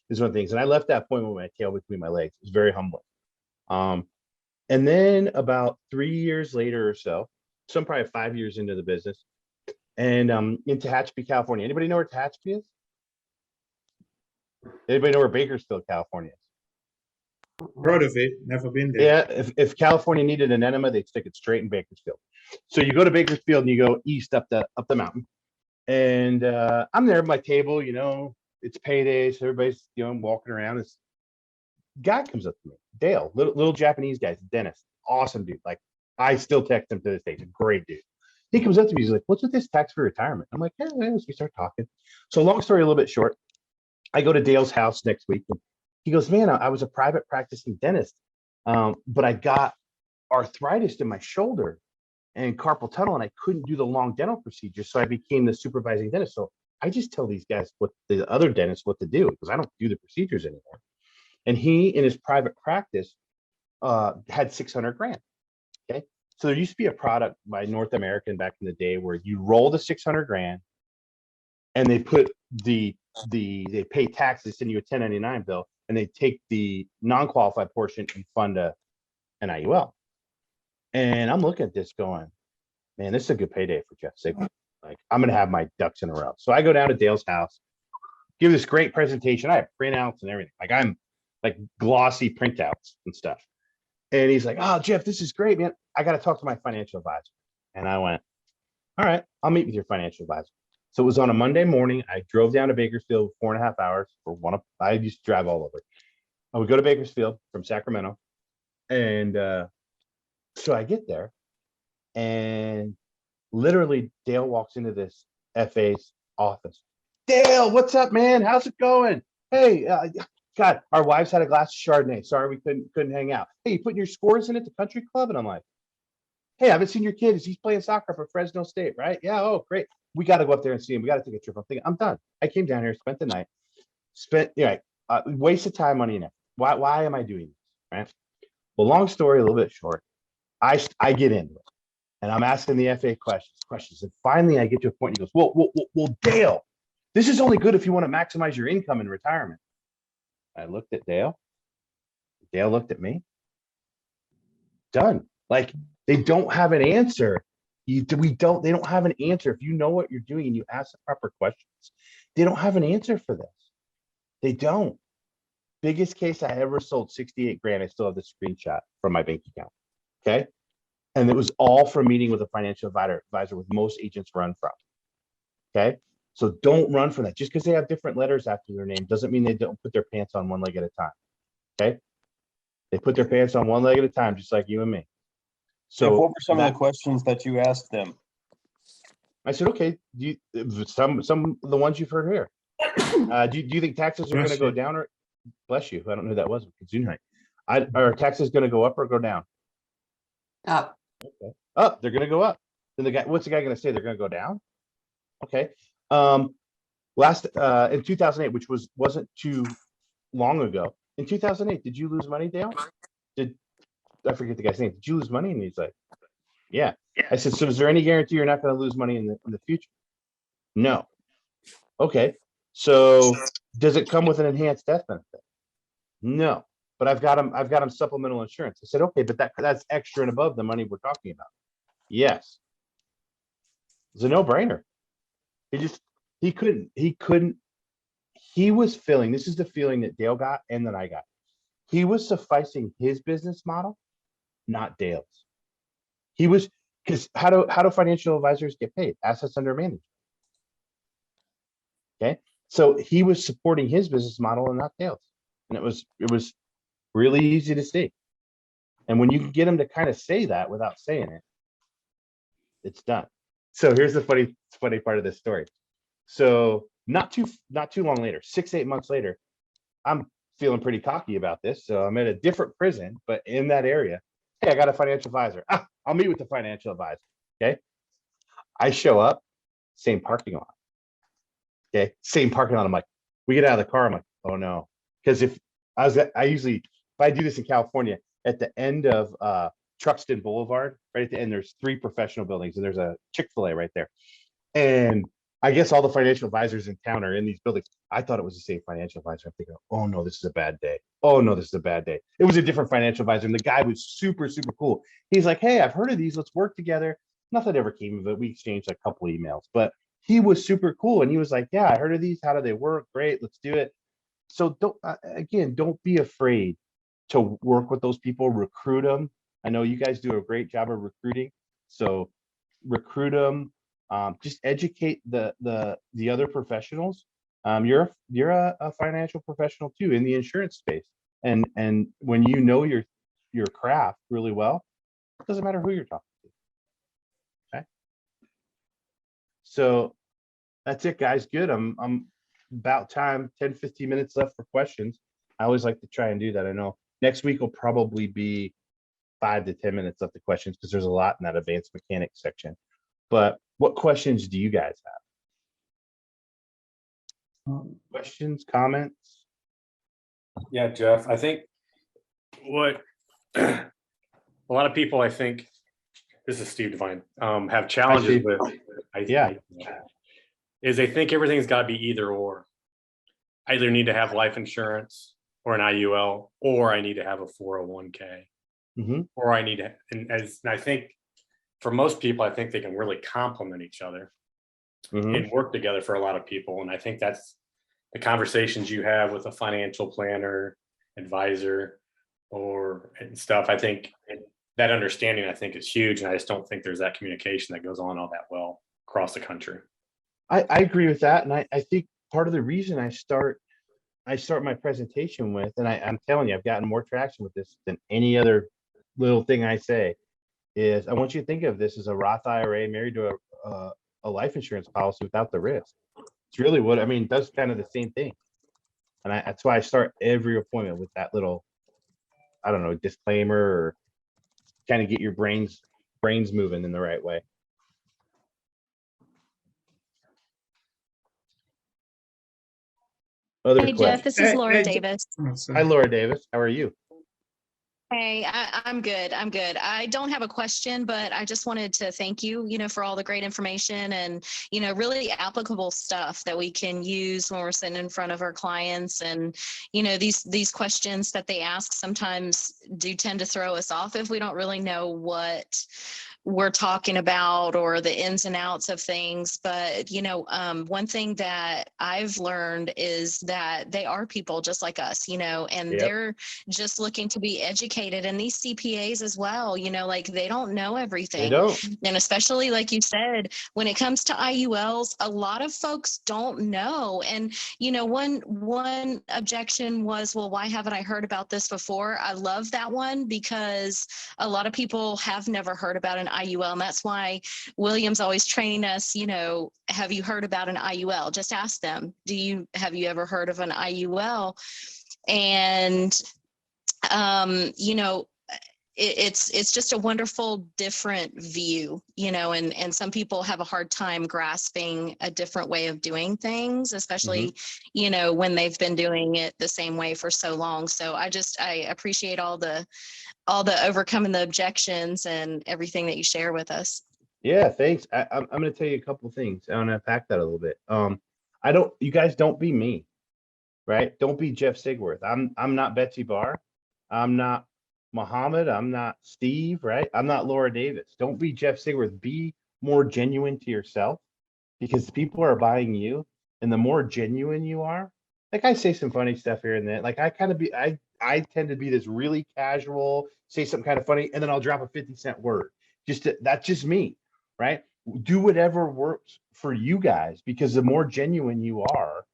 Is one of the things. And I left that appointment with my tail between my legs. It was very humbling. And then about 3 years later or so I'm probably 5 years into the business, and in Tehachapi, California. Anybody know where Tehachapi is? Anybody know where Bakersfield, California is? Heard of it, never been there. Yeah, if California needed an enema, they'd stick it straight in Bakersfield. So you go to Bakersfield and you go east up the mountain. And I'm there at my table, it's payday, so everybody's walking around. This guy comes up to me, Dale, little Japanese guy, dentist, awesome dude. Like I still text him to this day, he's a great dude. He comes up to me, he's like, "What's with this tax for retirement?" I'm like, "Yeah." So we start talking. So long story a little bit short, I go to Dale's house next week. And he goes, "Man, I was a private practicing dentist, but I got arthritis in my shoulder and carpal tunnel, and I couldn't do the long dental procedure. So I became the supervising dentist. So I just tell these guys the other dentists what to do because I don't do the procedures anymore." And he, in his private practice, had 600 grand. Okay. So there used to be a product by North American back in the day where you roll the 600 grand and they put they pay tax, they send you a 1099 bill, and they take the non-qualified portion and fund an IUL. And I'm looking at this going, man, this is a good payday for Jeff Sigmund. Like, I'm going to have my ducks in a row. So I go down to Dale's house, give this great presentation. I have printouts and everything. Like, I'm like glossy printouts and stuff. And he's like, "Oh, Jeff, this is great, man. I got to talk to my financial advisor." And I went, "All right, I'll meet with your financial advisor." So it was on a Monday morning. I drove down to Bakersfield 4.5 hours for I used to drive all over. I would go to Bakersfield from Sacramento. And so I get there, and literally Dale walks into this FA's office. "Dale, what's up, man? How's it going? Hey, God, our wives had a glass of Chardonnay. Sorry, we couldn't hang out. Hey, you putting your scores in at the country club?" And I'm like, "Hey, I haven't seen your kid. He's playing soccer for Fresno State, right? Yeah. Oh, great. We got to go up there and see him. We got to take a trip." I'm thinking, I'm done. I came down here, spent the night, wasted time, money, and effort. Why am I doing this? Right. Well, long story, a little bit short. I get into it, and I'm asking the FA questions, and finally I get to a point. He goes, "Well, Dale, this is only good if you want to maximize your income in retirement." I looked at Dale. Dale looked at me. Done. Like, they don't have an answer. They don't have an answer. If you know what you're doing and you ask the proper questions, they don't have an answer for this. They don't. Biggest case I ever sold, 68 grand. I still have the screenshot from my bank account. Okay. And it was all from meeting with a financial advisor with most agents run from. Okay. So don't run from that. Just because they have different letters after their name doesn't mean they don't put their pants on one leg at a time. Okay. They put their pants on one leg at a time, just like you and me. So So what were some of the questions that you asked them? I said, "Okay, some of the ones you've heard here. Do you think taxes are going to go down or?" Bless you. I don't know who that was. Are taxes going to go up or go down? Up. Okay. Up. They're going to go up. Then what's the guy going to say? They're going to go down. Okay. Last in 2008, which wasn't too long ago. In 2008, did you lose money, Dale? I forget the guy's name? Did you lose money? And he's like, yeah. I said, so is there any guarantee you're not going to lose money in the future? No. Okay. So does it come with an enhanced death benefit? No. But I've got him supplemental insurance. I said, okay, but that's extra and above the money we're talking about. Yes. It's a no-brainer. He was feeling, this is the feeling that Dale got and that I got. He was sufficing his business model, not Dale's. He was, because how do financial advisors get paid? Assets under management. Okay. So he was supporting his business model and not Dale's. And it was really easy to see. And when you can get him to kind of say that without saying it, it's done. So here's the funny part of this story. So not too long later, 6-8 months later, I'm feeling pretty cocky about this. So I'm at a different prison, but in that area. Hey, I got a financial advisor. I'll meet with the financial advisor. Okay. I show up, same parking lot. Okay. Same parking lot. I'm like, we get out of the car. I'm like, oh no. Because if I do this in California, at the end of Truxton Boulevard, right at the end, there's 3 professional buildings and there's a Chick-fil-A right there. And I guess all the financial advisors in town are in these buildings. I thought it was the same financial advisor. I'm thinking, oh no, this is a bad day. Oh no, this is a bad day. It was a different financial advisor. And the guy was super, super cool. He's like, hey, I've heard of these. Let's work together. Nothing ever came of it. We exchanged a couple emails, but he was super cool. And he was like, yeah, I heard of these. How do they work? Great. Let's do it. So don't be afraid to work with those people, recruit them. I know you guys do a great job of recruiting. So recruit them. Just educate the other professionals. You're a financial professional too in the insurance space, and when you know your craft really well, it doesn't matter who you're talking to. Okay, so that's it, guys. Good. I'm about time. 10-15 minutes left for questions. I always like to try and do that. I know next week will probably be 5 to 10 minutes left of questions because there's a lot in that advanced mechanics section. But what questions do you guys have? Questions, comments? Yeah, Jeff, I think what a lot of people, I think, this is Steve Devine, have challenges with, is they think everything's got to be either or. I either need to have life insurance or an IUL, or I need to have a 401k, or I need to, and I think for most people, I think they can really complement each other and work together for a lot of people. And I think that's the conversations you have with a financial planner, advisor, and stuff. I think that understanding, I think, is huge. And I just don't think there's that communication that goes on all that well across the country. I agree with that. And I think part of the reason I start my presentation with, and I'm telling you, I've gotten more traction with this than any other little thing I say, is I want you to think of this as a Roth IRA married to a life insurance policy without the risk. It's really what I mean. It does kind of the same thing. And that's why I start every appointment with that little, I don't know, disclaimer, or kind of get your brains moving in the right way. Hey, Jeff, this is Laura Davis. Hi, Laura Davis. How are you? Hey, I'm good. I'm good. I don't have a question, but I just wanted to thank you, for all the great information and, really applicable stuff that we can use when we're sitting in front of our clients. And, these questions that they ask sometimes do tend to throw us off if we don't really know what we're talking about or the ins and outs of things. But, one thing that I've learned is that they are people just like us, and they're just looking to be educated. And these CPAs as well, they don't know everything. They don't. And especially like you said, when it comes to IULs, a lot of folks don't know. And, one objection was, well, why haven't I heard about this before? I love that one because a lot of people have never heard about an IUL. And that's why William's always training us, have you heard about an IUL? Just ask them, have you ever heard of an IUL? And, it's just a wonderful different view, you know, and some people have a hard time grasping a different way of doing things, especially, you know, when they've been doing it the same way for so long. So I appreciate all the overcoming the objections and everything that you share with us. Yeah, thanks. I'm going to tell you a couple of things. I want to unpack that a little bit. You guys don't be me, right? Don't be Jeff Sigworth. I'm not Betsy Barr. I'm not Muhammad. I'm not Steve, right? I'm not Laura Davis. Don't be Jeff Sigworth. Be more genuine to yourself, because people are buying you, and the more genuine you are, like I say some funny stuff here and there. Like I tend to be this really casual, say something kind of funny, and then I'll drop a 50-cent word. That's just me, right? Do whatever works for you guys, because the more genuine you are,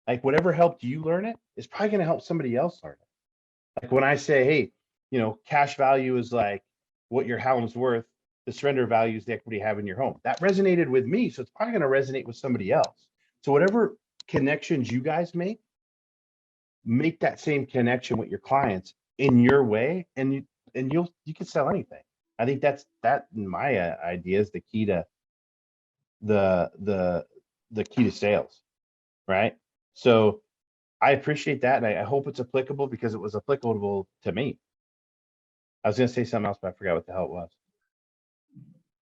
like whatever helped you learn it is probably going to help somebody else learn it. Like when I say, hey, you know, cash value is like what your home's worth, the surrender value is the equity you have in your home. That resonated with me, so it's probably going to resonate with somebody else. So whatever connections you guys make that same connection with your clients in your way, and you can sell anything. I think that in my idea is the key to the key to sales, right? So I appreciate that, and I hope it's applicable, because it was applicable to me. I was going to say something else, but I forgot what the hell it was.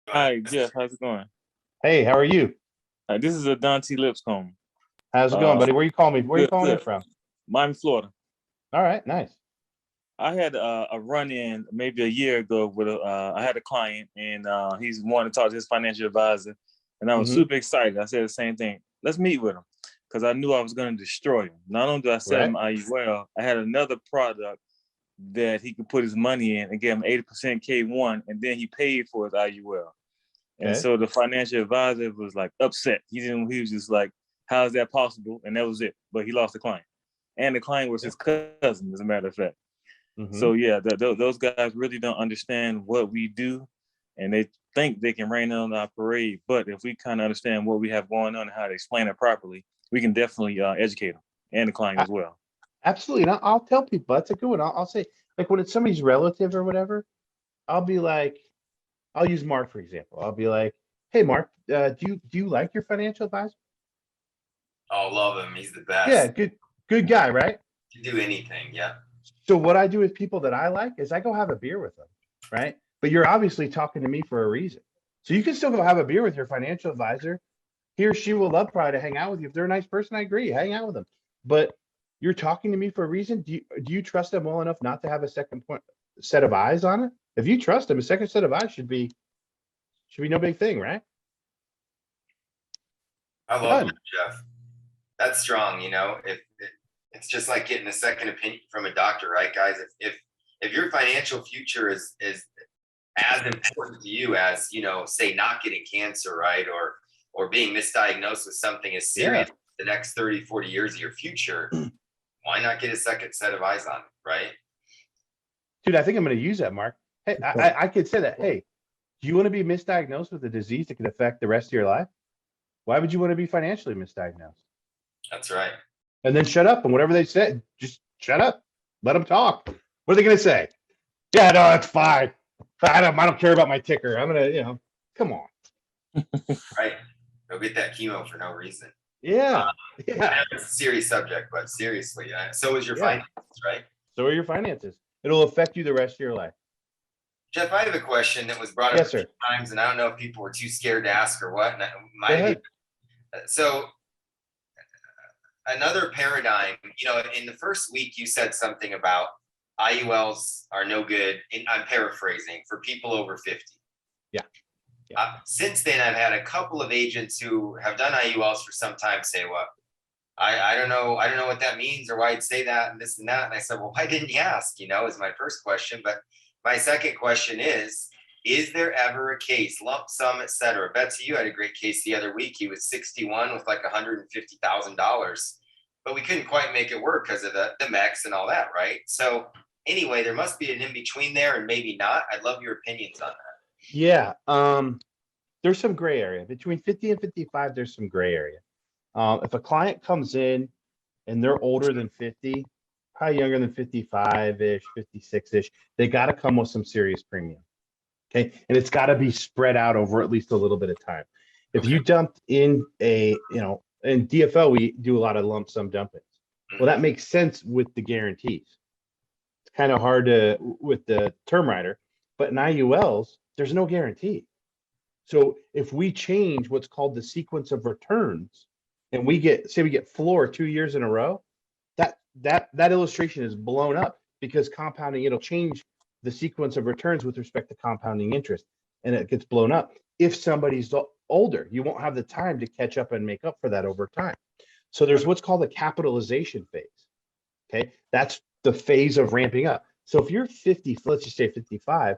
Hi, Jeff. How's it going? Hey, how are you? This is Adante Lipscomb. How's it going, buddy? Where you calling me? Where you calling in from? Miami, Florida. All right, nice. I had a run-in maybe a year ago with I had a client, and he's wanting to talk to his financial advisor, and I was super excited. I said the same thing. Let's meet with him, because I knew I was going to destroy him. Not only did I sell him IUL, I had another product that he could put his money in and gave him 80% K1, and then he paid for his IUL. And so the financial advisor was like upset. He was just like, how is that possible? And that was it. But he lost the client. And the client was his cousin, as a matter of fact. So yeah, those guys really don't understand what we do, and they think they can rain on our parade. But if we kind of understand what we have going on and how to explain it properly, we can definitely educate them and the client as well. Absolutely. And I'll tell people, that's a good one. I'll say, like, when it's somebody's relative or whatever, I'll be like, I'll use Mark, for example. I'll be like, hey, Mark, do you like your financial advisor? Oh, love him. He's the best. Yeah, good guy, right? Can do anything. Yeah. So what I do with people that I like is I go have a beer with them, right? But you're obviously talking to me for a reason. So you can still go have a beer with your financial advisor. He or she will love probably to hang out with you. If they're a nice person, I agree, hang out with them. But you're talking to me for a reason. Do you trust them well enough not to have a second set of eyes on it? If you trust them, a second set of eyes should be no big thing, right? I love that, Jeff. That's strong. You know, if it's just like getting a second opinion from a doctor, right, guys? If your financial future is as important to you as, you know, say not getting cancer, right, or being misdiagnosed with something as serious the next 30, 40 years of your future, why not get a second set of eyes on it, right? Dude, I think I'm going to use that, Mark. Hey, I could say that. Hey, do you want to be misdiagnosed with a disease that could affect the rest of your life? Why would you want to be financially misdiagnosed? That's right. And then shut up, and whatever they said, just shut up. Let them talk. What are they going to say? Yeah, no, that's fine. I don't care about my ticker. I'm going to, you know, come on. Right. Go get that chemo for no reason. Yeah. I know it's a serious subject, but seriously, so is your finances, right? So are your finances. It'll affect you the rest of your life. Jeff, I have a question that was brought up a few times, and I don't know if people were too scared to ask or what. So another paradigm, you know, in the first week you said something about IULs are no good, I'm paraphrasing, for people over 50. Yeah. Since then, I've had a couple of agents who have done IULs for some time say, well, I don't know what that means or why I'd say that and this and that. And I said, well, why didn't you ask? You know, is my first question. But my second question is there ever a case, lump sum, et cetera? Betsy, you had a great case the other week. He was 61 with like $150,000, but we couldn't quite make it work because of the MEX and all that, right? So anyway, there must be an in-between there and maybe not. I'd love your opinions on that. Yeah. There's some gray area. Between 50 and 55, there's some gray area. If a client comes in and they're older than 50, probably younger than 55-ish, 56-ish, they got to come with some serious premium. Okay. And it's got to be spread out over at least a little bit of time. If you dumped in in DFO, we do a lot of lump sum dumpings. Well, that makes sense with the guarantees. It's kind of hard with the term rider, but in IULs, there's no guarantee. So if we change what's called the sequence of returns, and we get floor 2 years in a row, that illustration is blown up because compounding, it'll change the sequence of returns with respect to compounding interest, and it gets blown up. If somebody's older, you won't have the time to catch up and make up for that over time. So there's what's called the capitalization phase. Okay, that's the phase of ramping up. So if you're 50, let's just say 55,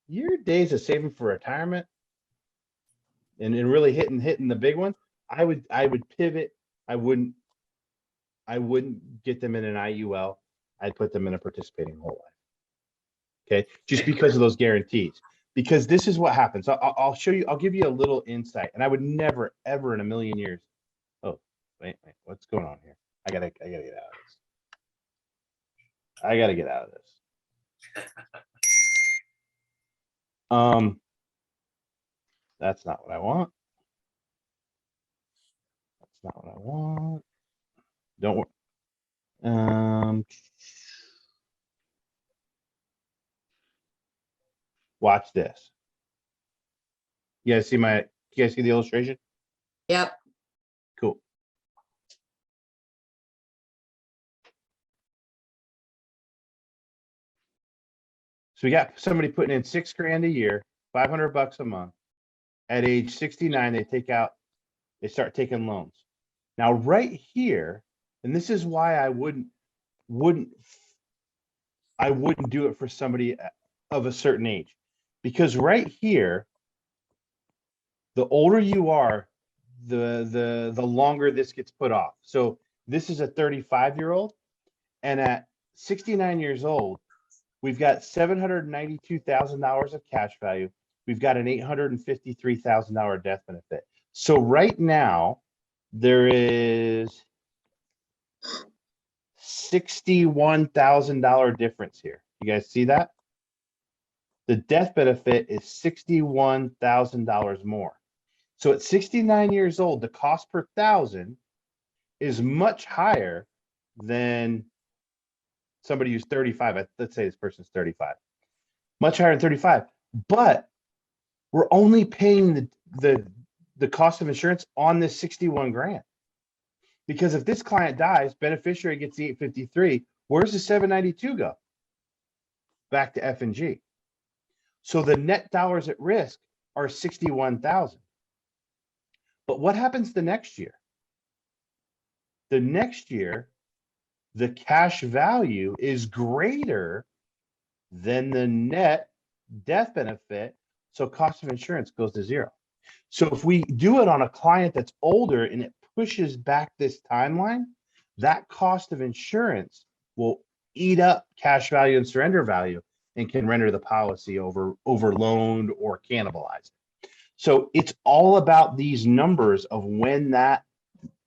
your days of saving for retirement and really hitting the big one, I would pivot. I wouldn't get them in an IUL. I'd put them in a participating whole life. Okay, just because of those guarantees. Because this is what happens. I'll show you. I'll give you a little insight. And I would never, ever in a million years. Oh, wait, what's going on here? I gotta get out of this. I gotta get out of this. That's not what I want. That's not what I want. Don't worry. Watch this. You guys see the illustration? Yep. Cool. So we got somebody putting in $6 grand a year, $500 a month. At age 69, they start taking loans. Now, right here, and this is why I wouldn't do it for somebody of a certain age, because right here, the older you are, the longer this gets put off. So this is a 35-year-old, and at 69 years old, we've got $792,000 of cash value. We've got an $853,000 death benefit. So right now, there is $61,000 difference here. You guys see that? The death benefit is $61,000 more. So at 69 years old, the cost per thousand is much higher than somebody who's 35. Let's say this person's 35. Much higher than 35. But we're only paying the cost of insurance on this 61 grand. Because if this client dies, beneficiary gets the 853, where's the 792 go? Back to F&G. So the net dollars at risk are 61,000. But what happens the next year? The next year, the cash value is greater than the net death benefit. So cost of insurance goes to zero. So if we do it on a client that's older and it pushes back this timeline, that cost of insurance will eat up cash value and surrender value and can render the policy overloaned or cannibalized. So it's all about these numbers of when that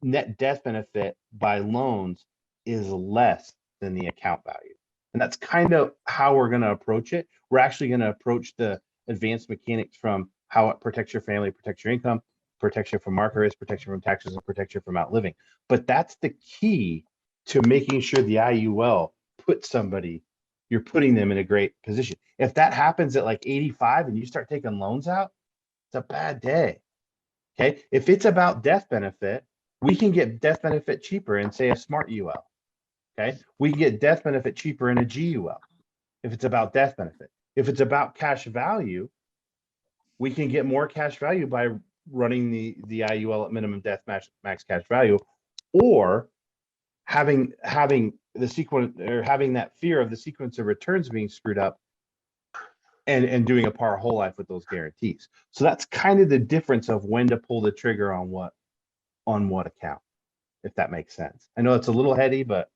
net death benefit by loans is less than the account value. And that's kind of how we're going to approach it. We're actually going to approach the advanced mechanics from how it protects your family, protects your income, protects you from market risk, protects you from taxes, and protects you from outliving. But that's the key to making sure the IUL puts somebody, you're putting them in a great position. If that happens at like 85 and you start taking loans out, it's a bad day. Okay. If it's about death benefit, we can get death benefit cheaper in, say, a smart UL. Okay. We can get death benefit cheaper in a GUL if it's about death benefit. If it's about cash value, we can get more cash value by running the IUL at minimum death max cash value, or having the sequence, or having that fear of the sequence of returns being screwed up and doing a par whole life with those guarantees. So that's kind of the difference of when to pull the trigger on what account, if that makes sense. I know it's a little heady, but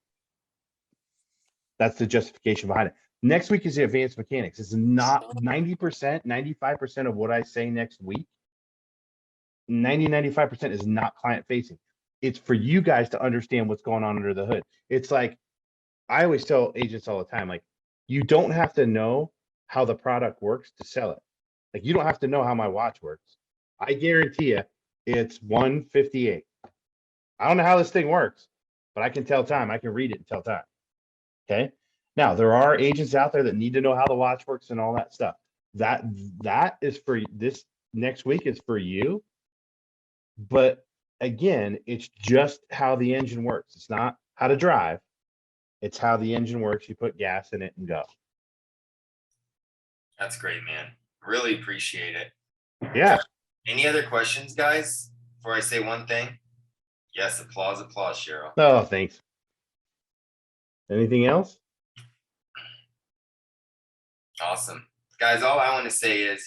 that's the justification behind it. Next week is the advanced mechanics. It's not 90%, 95% of what I say next week. 95% is not client facing. It's for you guys to understand what's going on under the hood. It's like I always tell agents all the time, like, you don't have to know how the product works to sell it. Like, you don't have to know how my watch works. I guarantee you it's 1:58. I don't know how this thing works, but I can tell time. I can read it and tell time. Okay. Now there are agents out there that need to know how the watch works and all that stuff. That is for this next week is for you. But again, it's just how the engine works. It's not how to drive. It's how the engine works. You put gas in it and go. That's great, man. Really appreciate it. Yeah. Any other questions, guys, before I say one thing? Yes, applause, Cheryl. Oh, thanks. Anything else? Awesome. Guys, all I want to say is,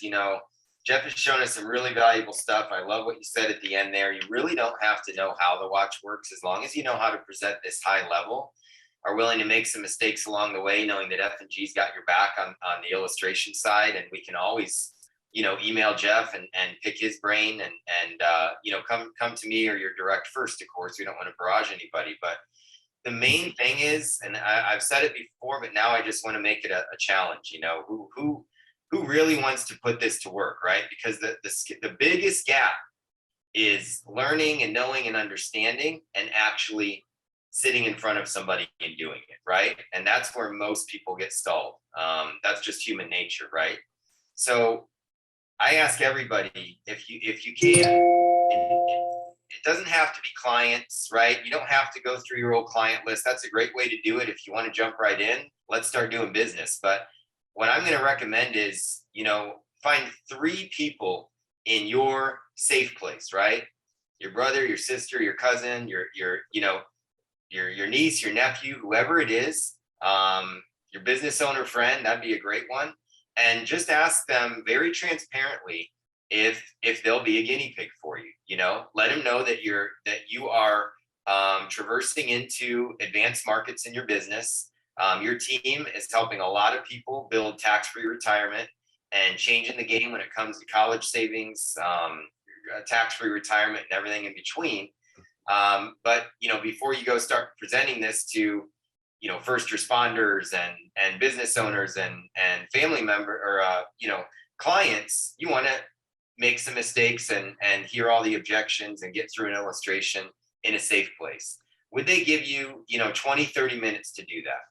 Jeff has shown us some really valuable stuff. I love what you said at the end there. You really don't have to know how the watch works, as long as you know how to present this high level, are willing to make some mistakes along the way, knowing that F&G's got your back on the illustration side. And we can always, email Jeff and pick his brain and come to me or your direct first, of course. We don't want to barrage anybody, but the main thing is, and I've said it before, but now I just want to make it a challenge, who really wants to put this to work, right? Because the biggest gap is learning and knowing and understanding and actually sitting in front of somebody and doing it, right? And that's where most people get stalled. That's just human nature, right? So I ask everybody, if you can, it doesn't have to be clients, right? You don't have to go through your old client list. That's a great way to do it. If you want to jump right in, let's start doing business. But what I'm going to recommend is, find 3 people in your safe place, right? Your brother, your sister, your cousin, your niece, your nephew, whoever it is, your business owner friend, that'd be a great one. And just ask them very transparently if they'll be a guinea pig for you. Let them know that you are traversing into advanced markets in your business. Your team is helping a lot of people build tax-free retirement and changing the game when it comes to college savings, tax-free retirement, and everything in between. But before you go start presenting this to first responders and business owners and family member or clients, you want to make some mistakes and hear all the objections and get through an illustration in a safe place. Would they give you 20-30 minutes to do that,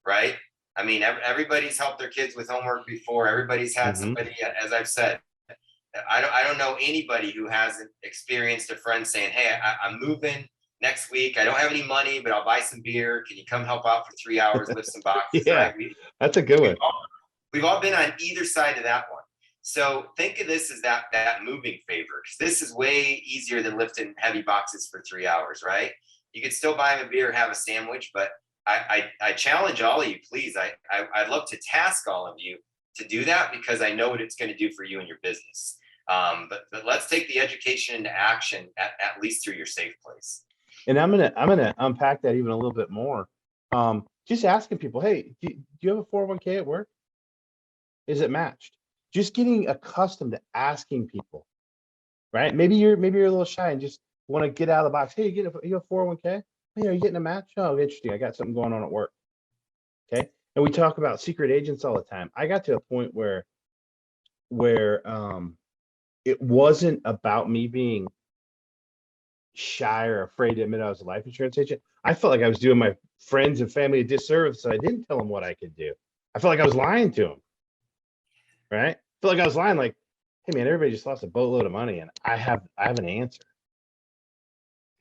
right? I mean, everybody's helped their kids with homework before. Everybody's had somebody, as I've said, I don't know anybody who hasn't experienced a friend saying, hey, I'm moving next week. I don't have any money, but I'll buy some beer. Can you come help out for 3 hours, lift some boxes? Yeah, right? that's a good one. We've all been on either side of that one. So think of this as that moving favor, because this is way easier than lifting heavy boxes for 3 hours, right? You could still buy them a beer, have a sandwich, but I challenge all of you, please. I'd love to task all of you to do that, because I know what it's going to do for you and your business. But let's take the education into action at least through your safe place. And I'm gonna unpack that even a little bit more. Just asking people, hey, do you have a 401k at work? Is it matched? Just getting accustomed to asking people, right? Maybe you're a little shy and just want to get out of the box. Hey, you have 401k? Hey, are you getting a match? Oh, interesting. I got something going on at work. Okay. And we talk about secret agents all the time. I got to a point where it wasn't about me being shy or afraid to admit I was a life insurance agent. I felt like I was doing my friends and family a disservice, so I didn't tell them what I could do. I felt like I was lying to them, right? I felt like I was lying, like, hey man, everybody just lost a boatload of money and I have an answer.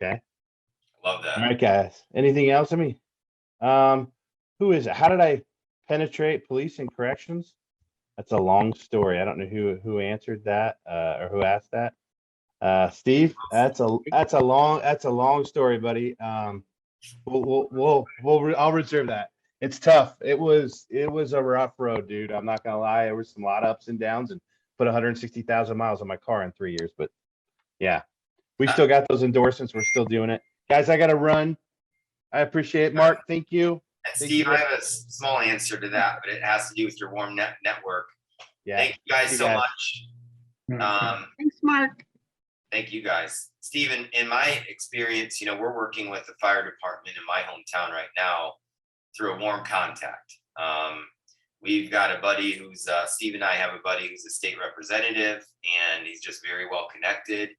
Okay. Love that. All right, guys. Anything else? I mean, who is it? How did I penetrate police and corrections? That's a long story. I don't know who answered that or who asked that. Steve, that's a long story, buddy. I'll reserve that. It's tough. It was a rough road, dude. I'm not gonna lie. There was a lot of ups and downs, and put 160,000 miles on my car in 3 years. But yeah, we still got those endorsements. We're still doing it, guys. I gotta run. I appreciate it, Mark. Thank you. And Steve, I have a small answer to that, but it has to do with your warm network. Yeah. Thank you guys so much. Thanks, Mark. Thank you guys. Stephen, in my experience, we're working with the fire department in my hometown right now. through a warm contact. We've got a buddy who's, Steve and I have a buddy who's a state representative, and he's just very well connected.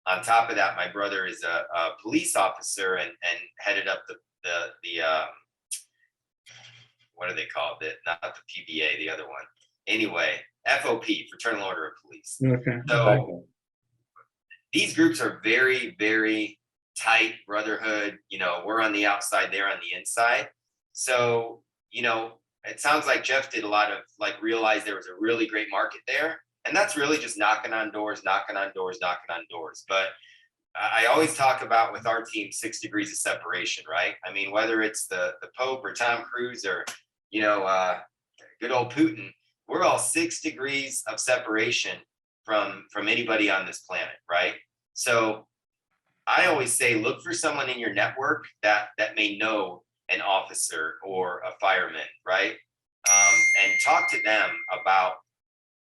On top of that, my brother is a police officer and headed up the what do they call it? Not the PBA, the other one. Anyway, FOP, Fraternal Order of Police. Okay. So these groups are very, very tight brotherhood. You know, we're on the outside, they're on the inside. So, you know, it sounds like Jeff did a lot of like realize there was a really great market there. And that's really just knocking on doors. But I always talk about with our team 6 degrees of separation, right? I mean, whether it's the Pope or Tom Cruise or, you know, good old Putin, we're all 6 degrees of separation from anybody on this planet, right? So I always say, look for someone in your network that may know an officer or a fireman, right? And talk to them about,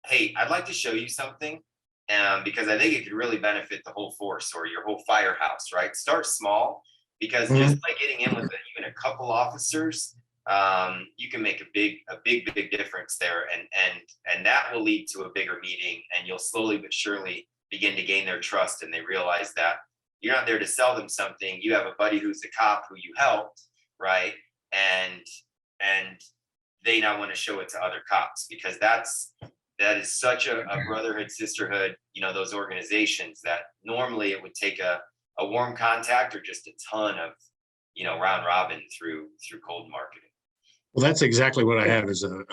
hey, I'd like to show you something, because I think it could really benefit the whole force or your whole firehouse, right? Start small, because just by getting in with even a couple officers, you can make a big difference there, and that will lead to a bigger meeting, and you'll slowly but surely begin to gain their trust, and they realize that you're not there to sell them something. You have a buddy who's a cop who you helped, right? And they now want to show it to other cops, because that is such a brotherhood, sisterhood, you know, those organizations that normally it would take a warm contact or just a ton of, you know, round robin through cold marketing. Well, that's exactly what I have. Is a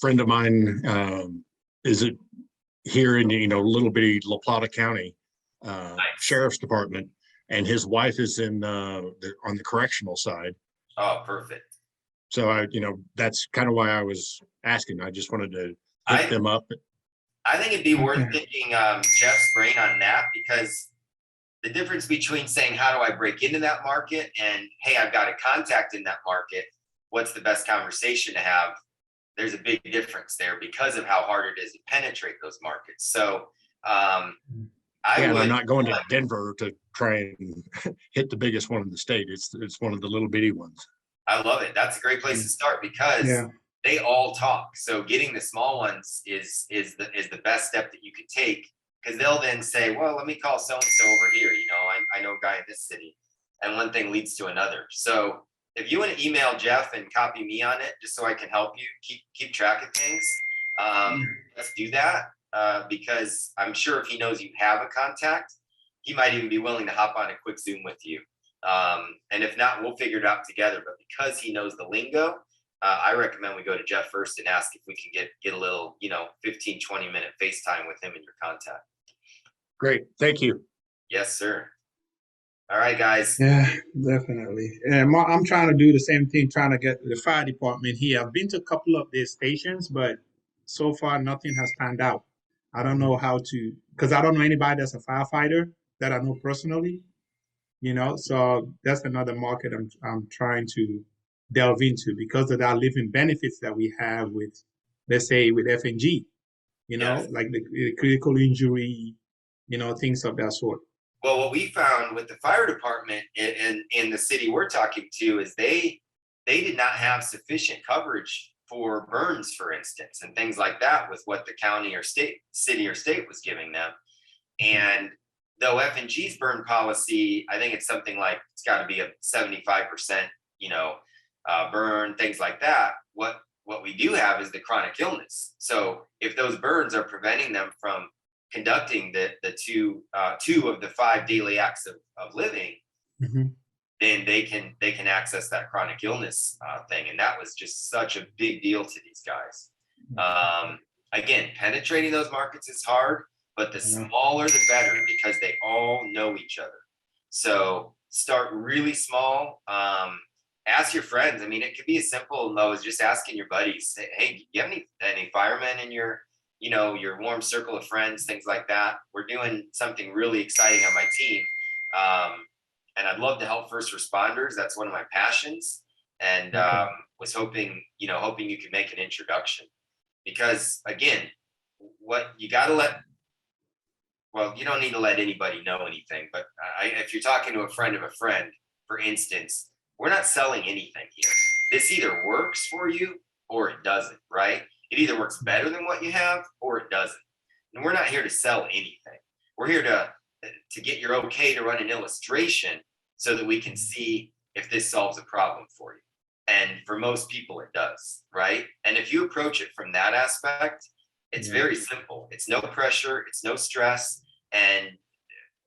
friend of mine is it here in, you know, little bitty La Plata County Sheriff's Department, and his wife is in on the correctional side. Oh, perfect. So you know, that's kind of why I was asking. I just wanted to hit them up. I think it'd be worth picking Jeff's brain on that, because the difference between saying, how do I break into that market, and hey, I've got a contact in that market, what's the best conversation to have? There's a big difference there because of how hard it is to penetrate those markets. So I'm not going to Denver to try and hit the biggest one in the state. It's one of the little bitty ones. I love it. That's a great place to start, because they all talk. So getting the small ones is the best step that you could take, because they'll then say, well, let me call so-and-so over here. You know, I know a guy in this city, and one thing leads to another. So if you want to email Jeff and copy me on it, just so I can help you keep track of things, let's do that. Because I'm sure if he knows you have a contact, he might even be willing to hop on a quick Zoom with you. And if not, we'll figure it out together. But because he knows the lingo, I recommend we go to Jeff first and ask if we can get a little, you know, 15, 20-minute FaceTime with him and your contact. Great. Thank you. Yes, sir. All right, guys. Yeah, definitely. And I'm trying to do the same thing, trying to get the fire department here. I've been to a couple of their stations, but so far nothing has panned out. I don't know how to, because I don't know anybody that's a firefighter that I know personally, you know, so that's another market I'm trying to delve into, because of that living benefits that we have with, let's say, with F&G, you know, like the critical injury, you know, things of that sort. Well, what we found with the fire department in the city we're talking to is they did not have sufficient coverage for burns, for instance, and things like that with what the county or city or state was giving them. And though F&G's burn policy, I think it's something like, it's got to be a 75%, you know, burn, things like that. What we do have is the chronic illness. So if those burns are preventing them from conducting the two of the 5 daily acts of living, then they can access that chronic illness thing. And that was just such a big deal to these guys. Again, penetrating those markets is hard, but the smaller the better, because they all know each other. So start really small. Ask your friends. I mean, it could be as simple as just asking your buddies, hey, do you have any firemen in your, you know, your warm circle of friends, things like that. We're doing something really exciting on my team. And I'd love to help first responders. That's one of my passions. And was hoping you could make an introduction, because again, what you got to you don't need to let anybody know anything, but if you're talking to a friend of a friend, for instance, we're not selling anything here. This either works for you or it doesn't, right? It either works better than what you have or it doesn't. And we're not here to sell anything. We're here to get your okay to run an illustration so that we can see if this solves a problem for you. And for most people, it does, right? And if you approach it from that aspect, it's very simple. It's no pressure, it's no stress, and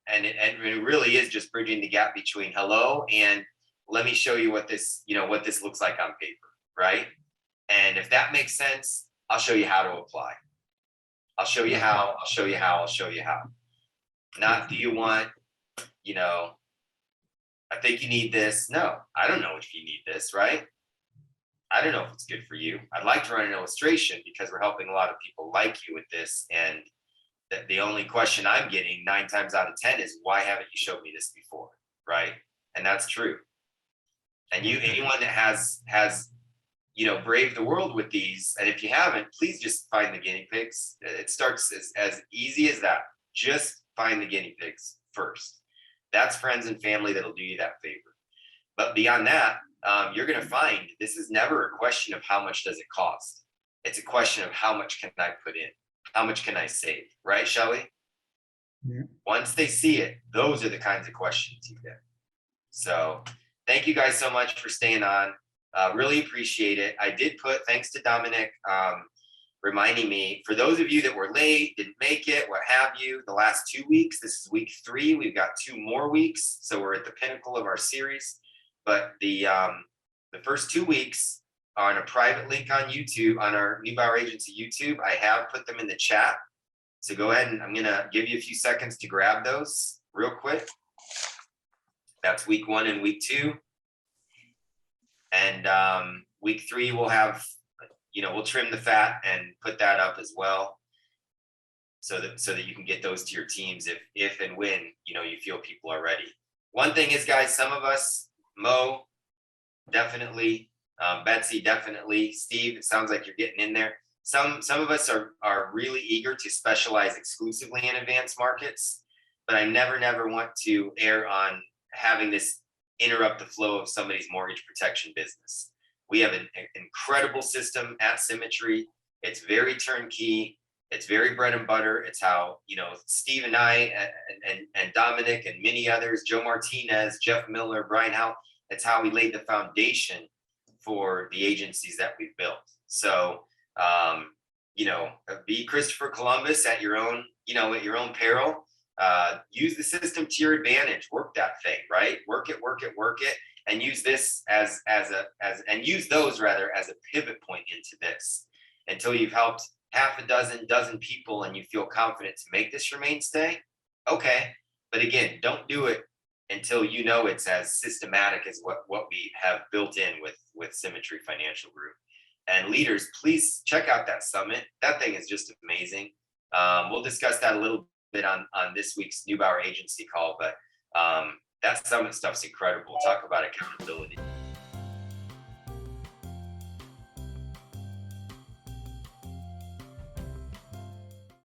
it really is just bridging the gap between hello and let me show you what this looks like on paper, right? And if that makes sense, I'll show you how to apply. I'll show you how, I'll show you how, I'll show you how. Not do you want, I think you need this. No, I don't know if you need this, right? I don't know if it's good for you. I'd like to run an illustration because we're helping a lot of people like you with this. And the only question I'm getting 9 times out of 10 is, why haven't you showed me this before, right? And that's true. And anyone that has braved the world with these, and if you haven't, please just find the guinea pigs. It starts as easy as that. Just find the guinea pigs first. That's friends and family that'll do you that favor. But beyond that, you're going to find this is never a question of how much does it cost. It's a question of how much can I put in? How much can I save? Right, Shelley? Yeah. Once they see it, those are the kinds of questions you get. So thank you guys so much for staying on. Really appreciate it. I did put, thanks to Dominic, reminding me, for those of you that were late, didn't make it, what have you, the last 2 weeks, this is week 3, we've got 2 more weeks. So we're at the pinnacle of our series. But the first 2 weeks on a private link on YouTube, on our Newbauer Agency YouTube, I have put them in the chat. So go ahead and I'm going to give you a few seconds to grab those real quick. That's week 1 and week 2. And week 3, we'll have, we'll trim the fat and put that up as well. So that you can get those to your teams if and when, you feel people are ready. One thing is, guys, some of us, Mo, definitely, Betsy, definitely, Steve, it sounds like you're getting in there. Some of us are really eager to specialize exclusively in advanced markets, but I never want to err on having this interrupt the flow of somebody's mortgage protection business. We have an incredible system at Symmetry. It's very turnkey. It's very bread and butter. It's how, Steve and I and Dominic and many others, Joe Martinez, Jeff Miller, Brian Howe, it's how we laid the foundation for the agencies that we've built. So, be Christopher Columbus at your own, at your own peril. Use the system to your advantage. Work that thing, right? Work it, and use this as a pivot point into this until you've helped half a dozen people and you feel confident to make this your mainstay. Okay, but again, don't do it until it's as systematic as what we have built in with Symmetry Financial Group. And leaders, please check out that summit. That thing is just amazing. We'll discuss that a little bit on this week's Newbauer Agency call, but that summit stuff's incredible. Talk about accountability.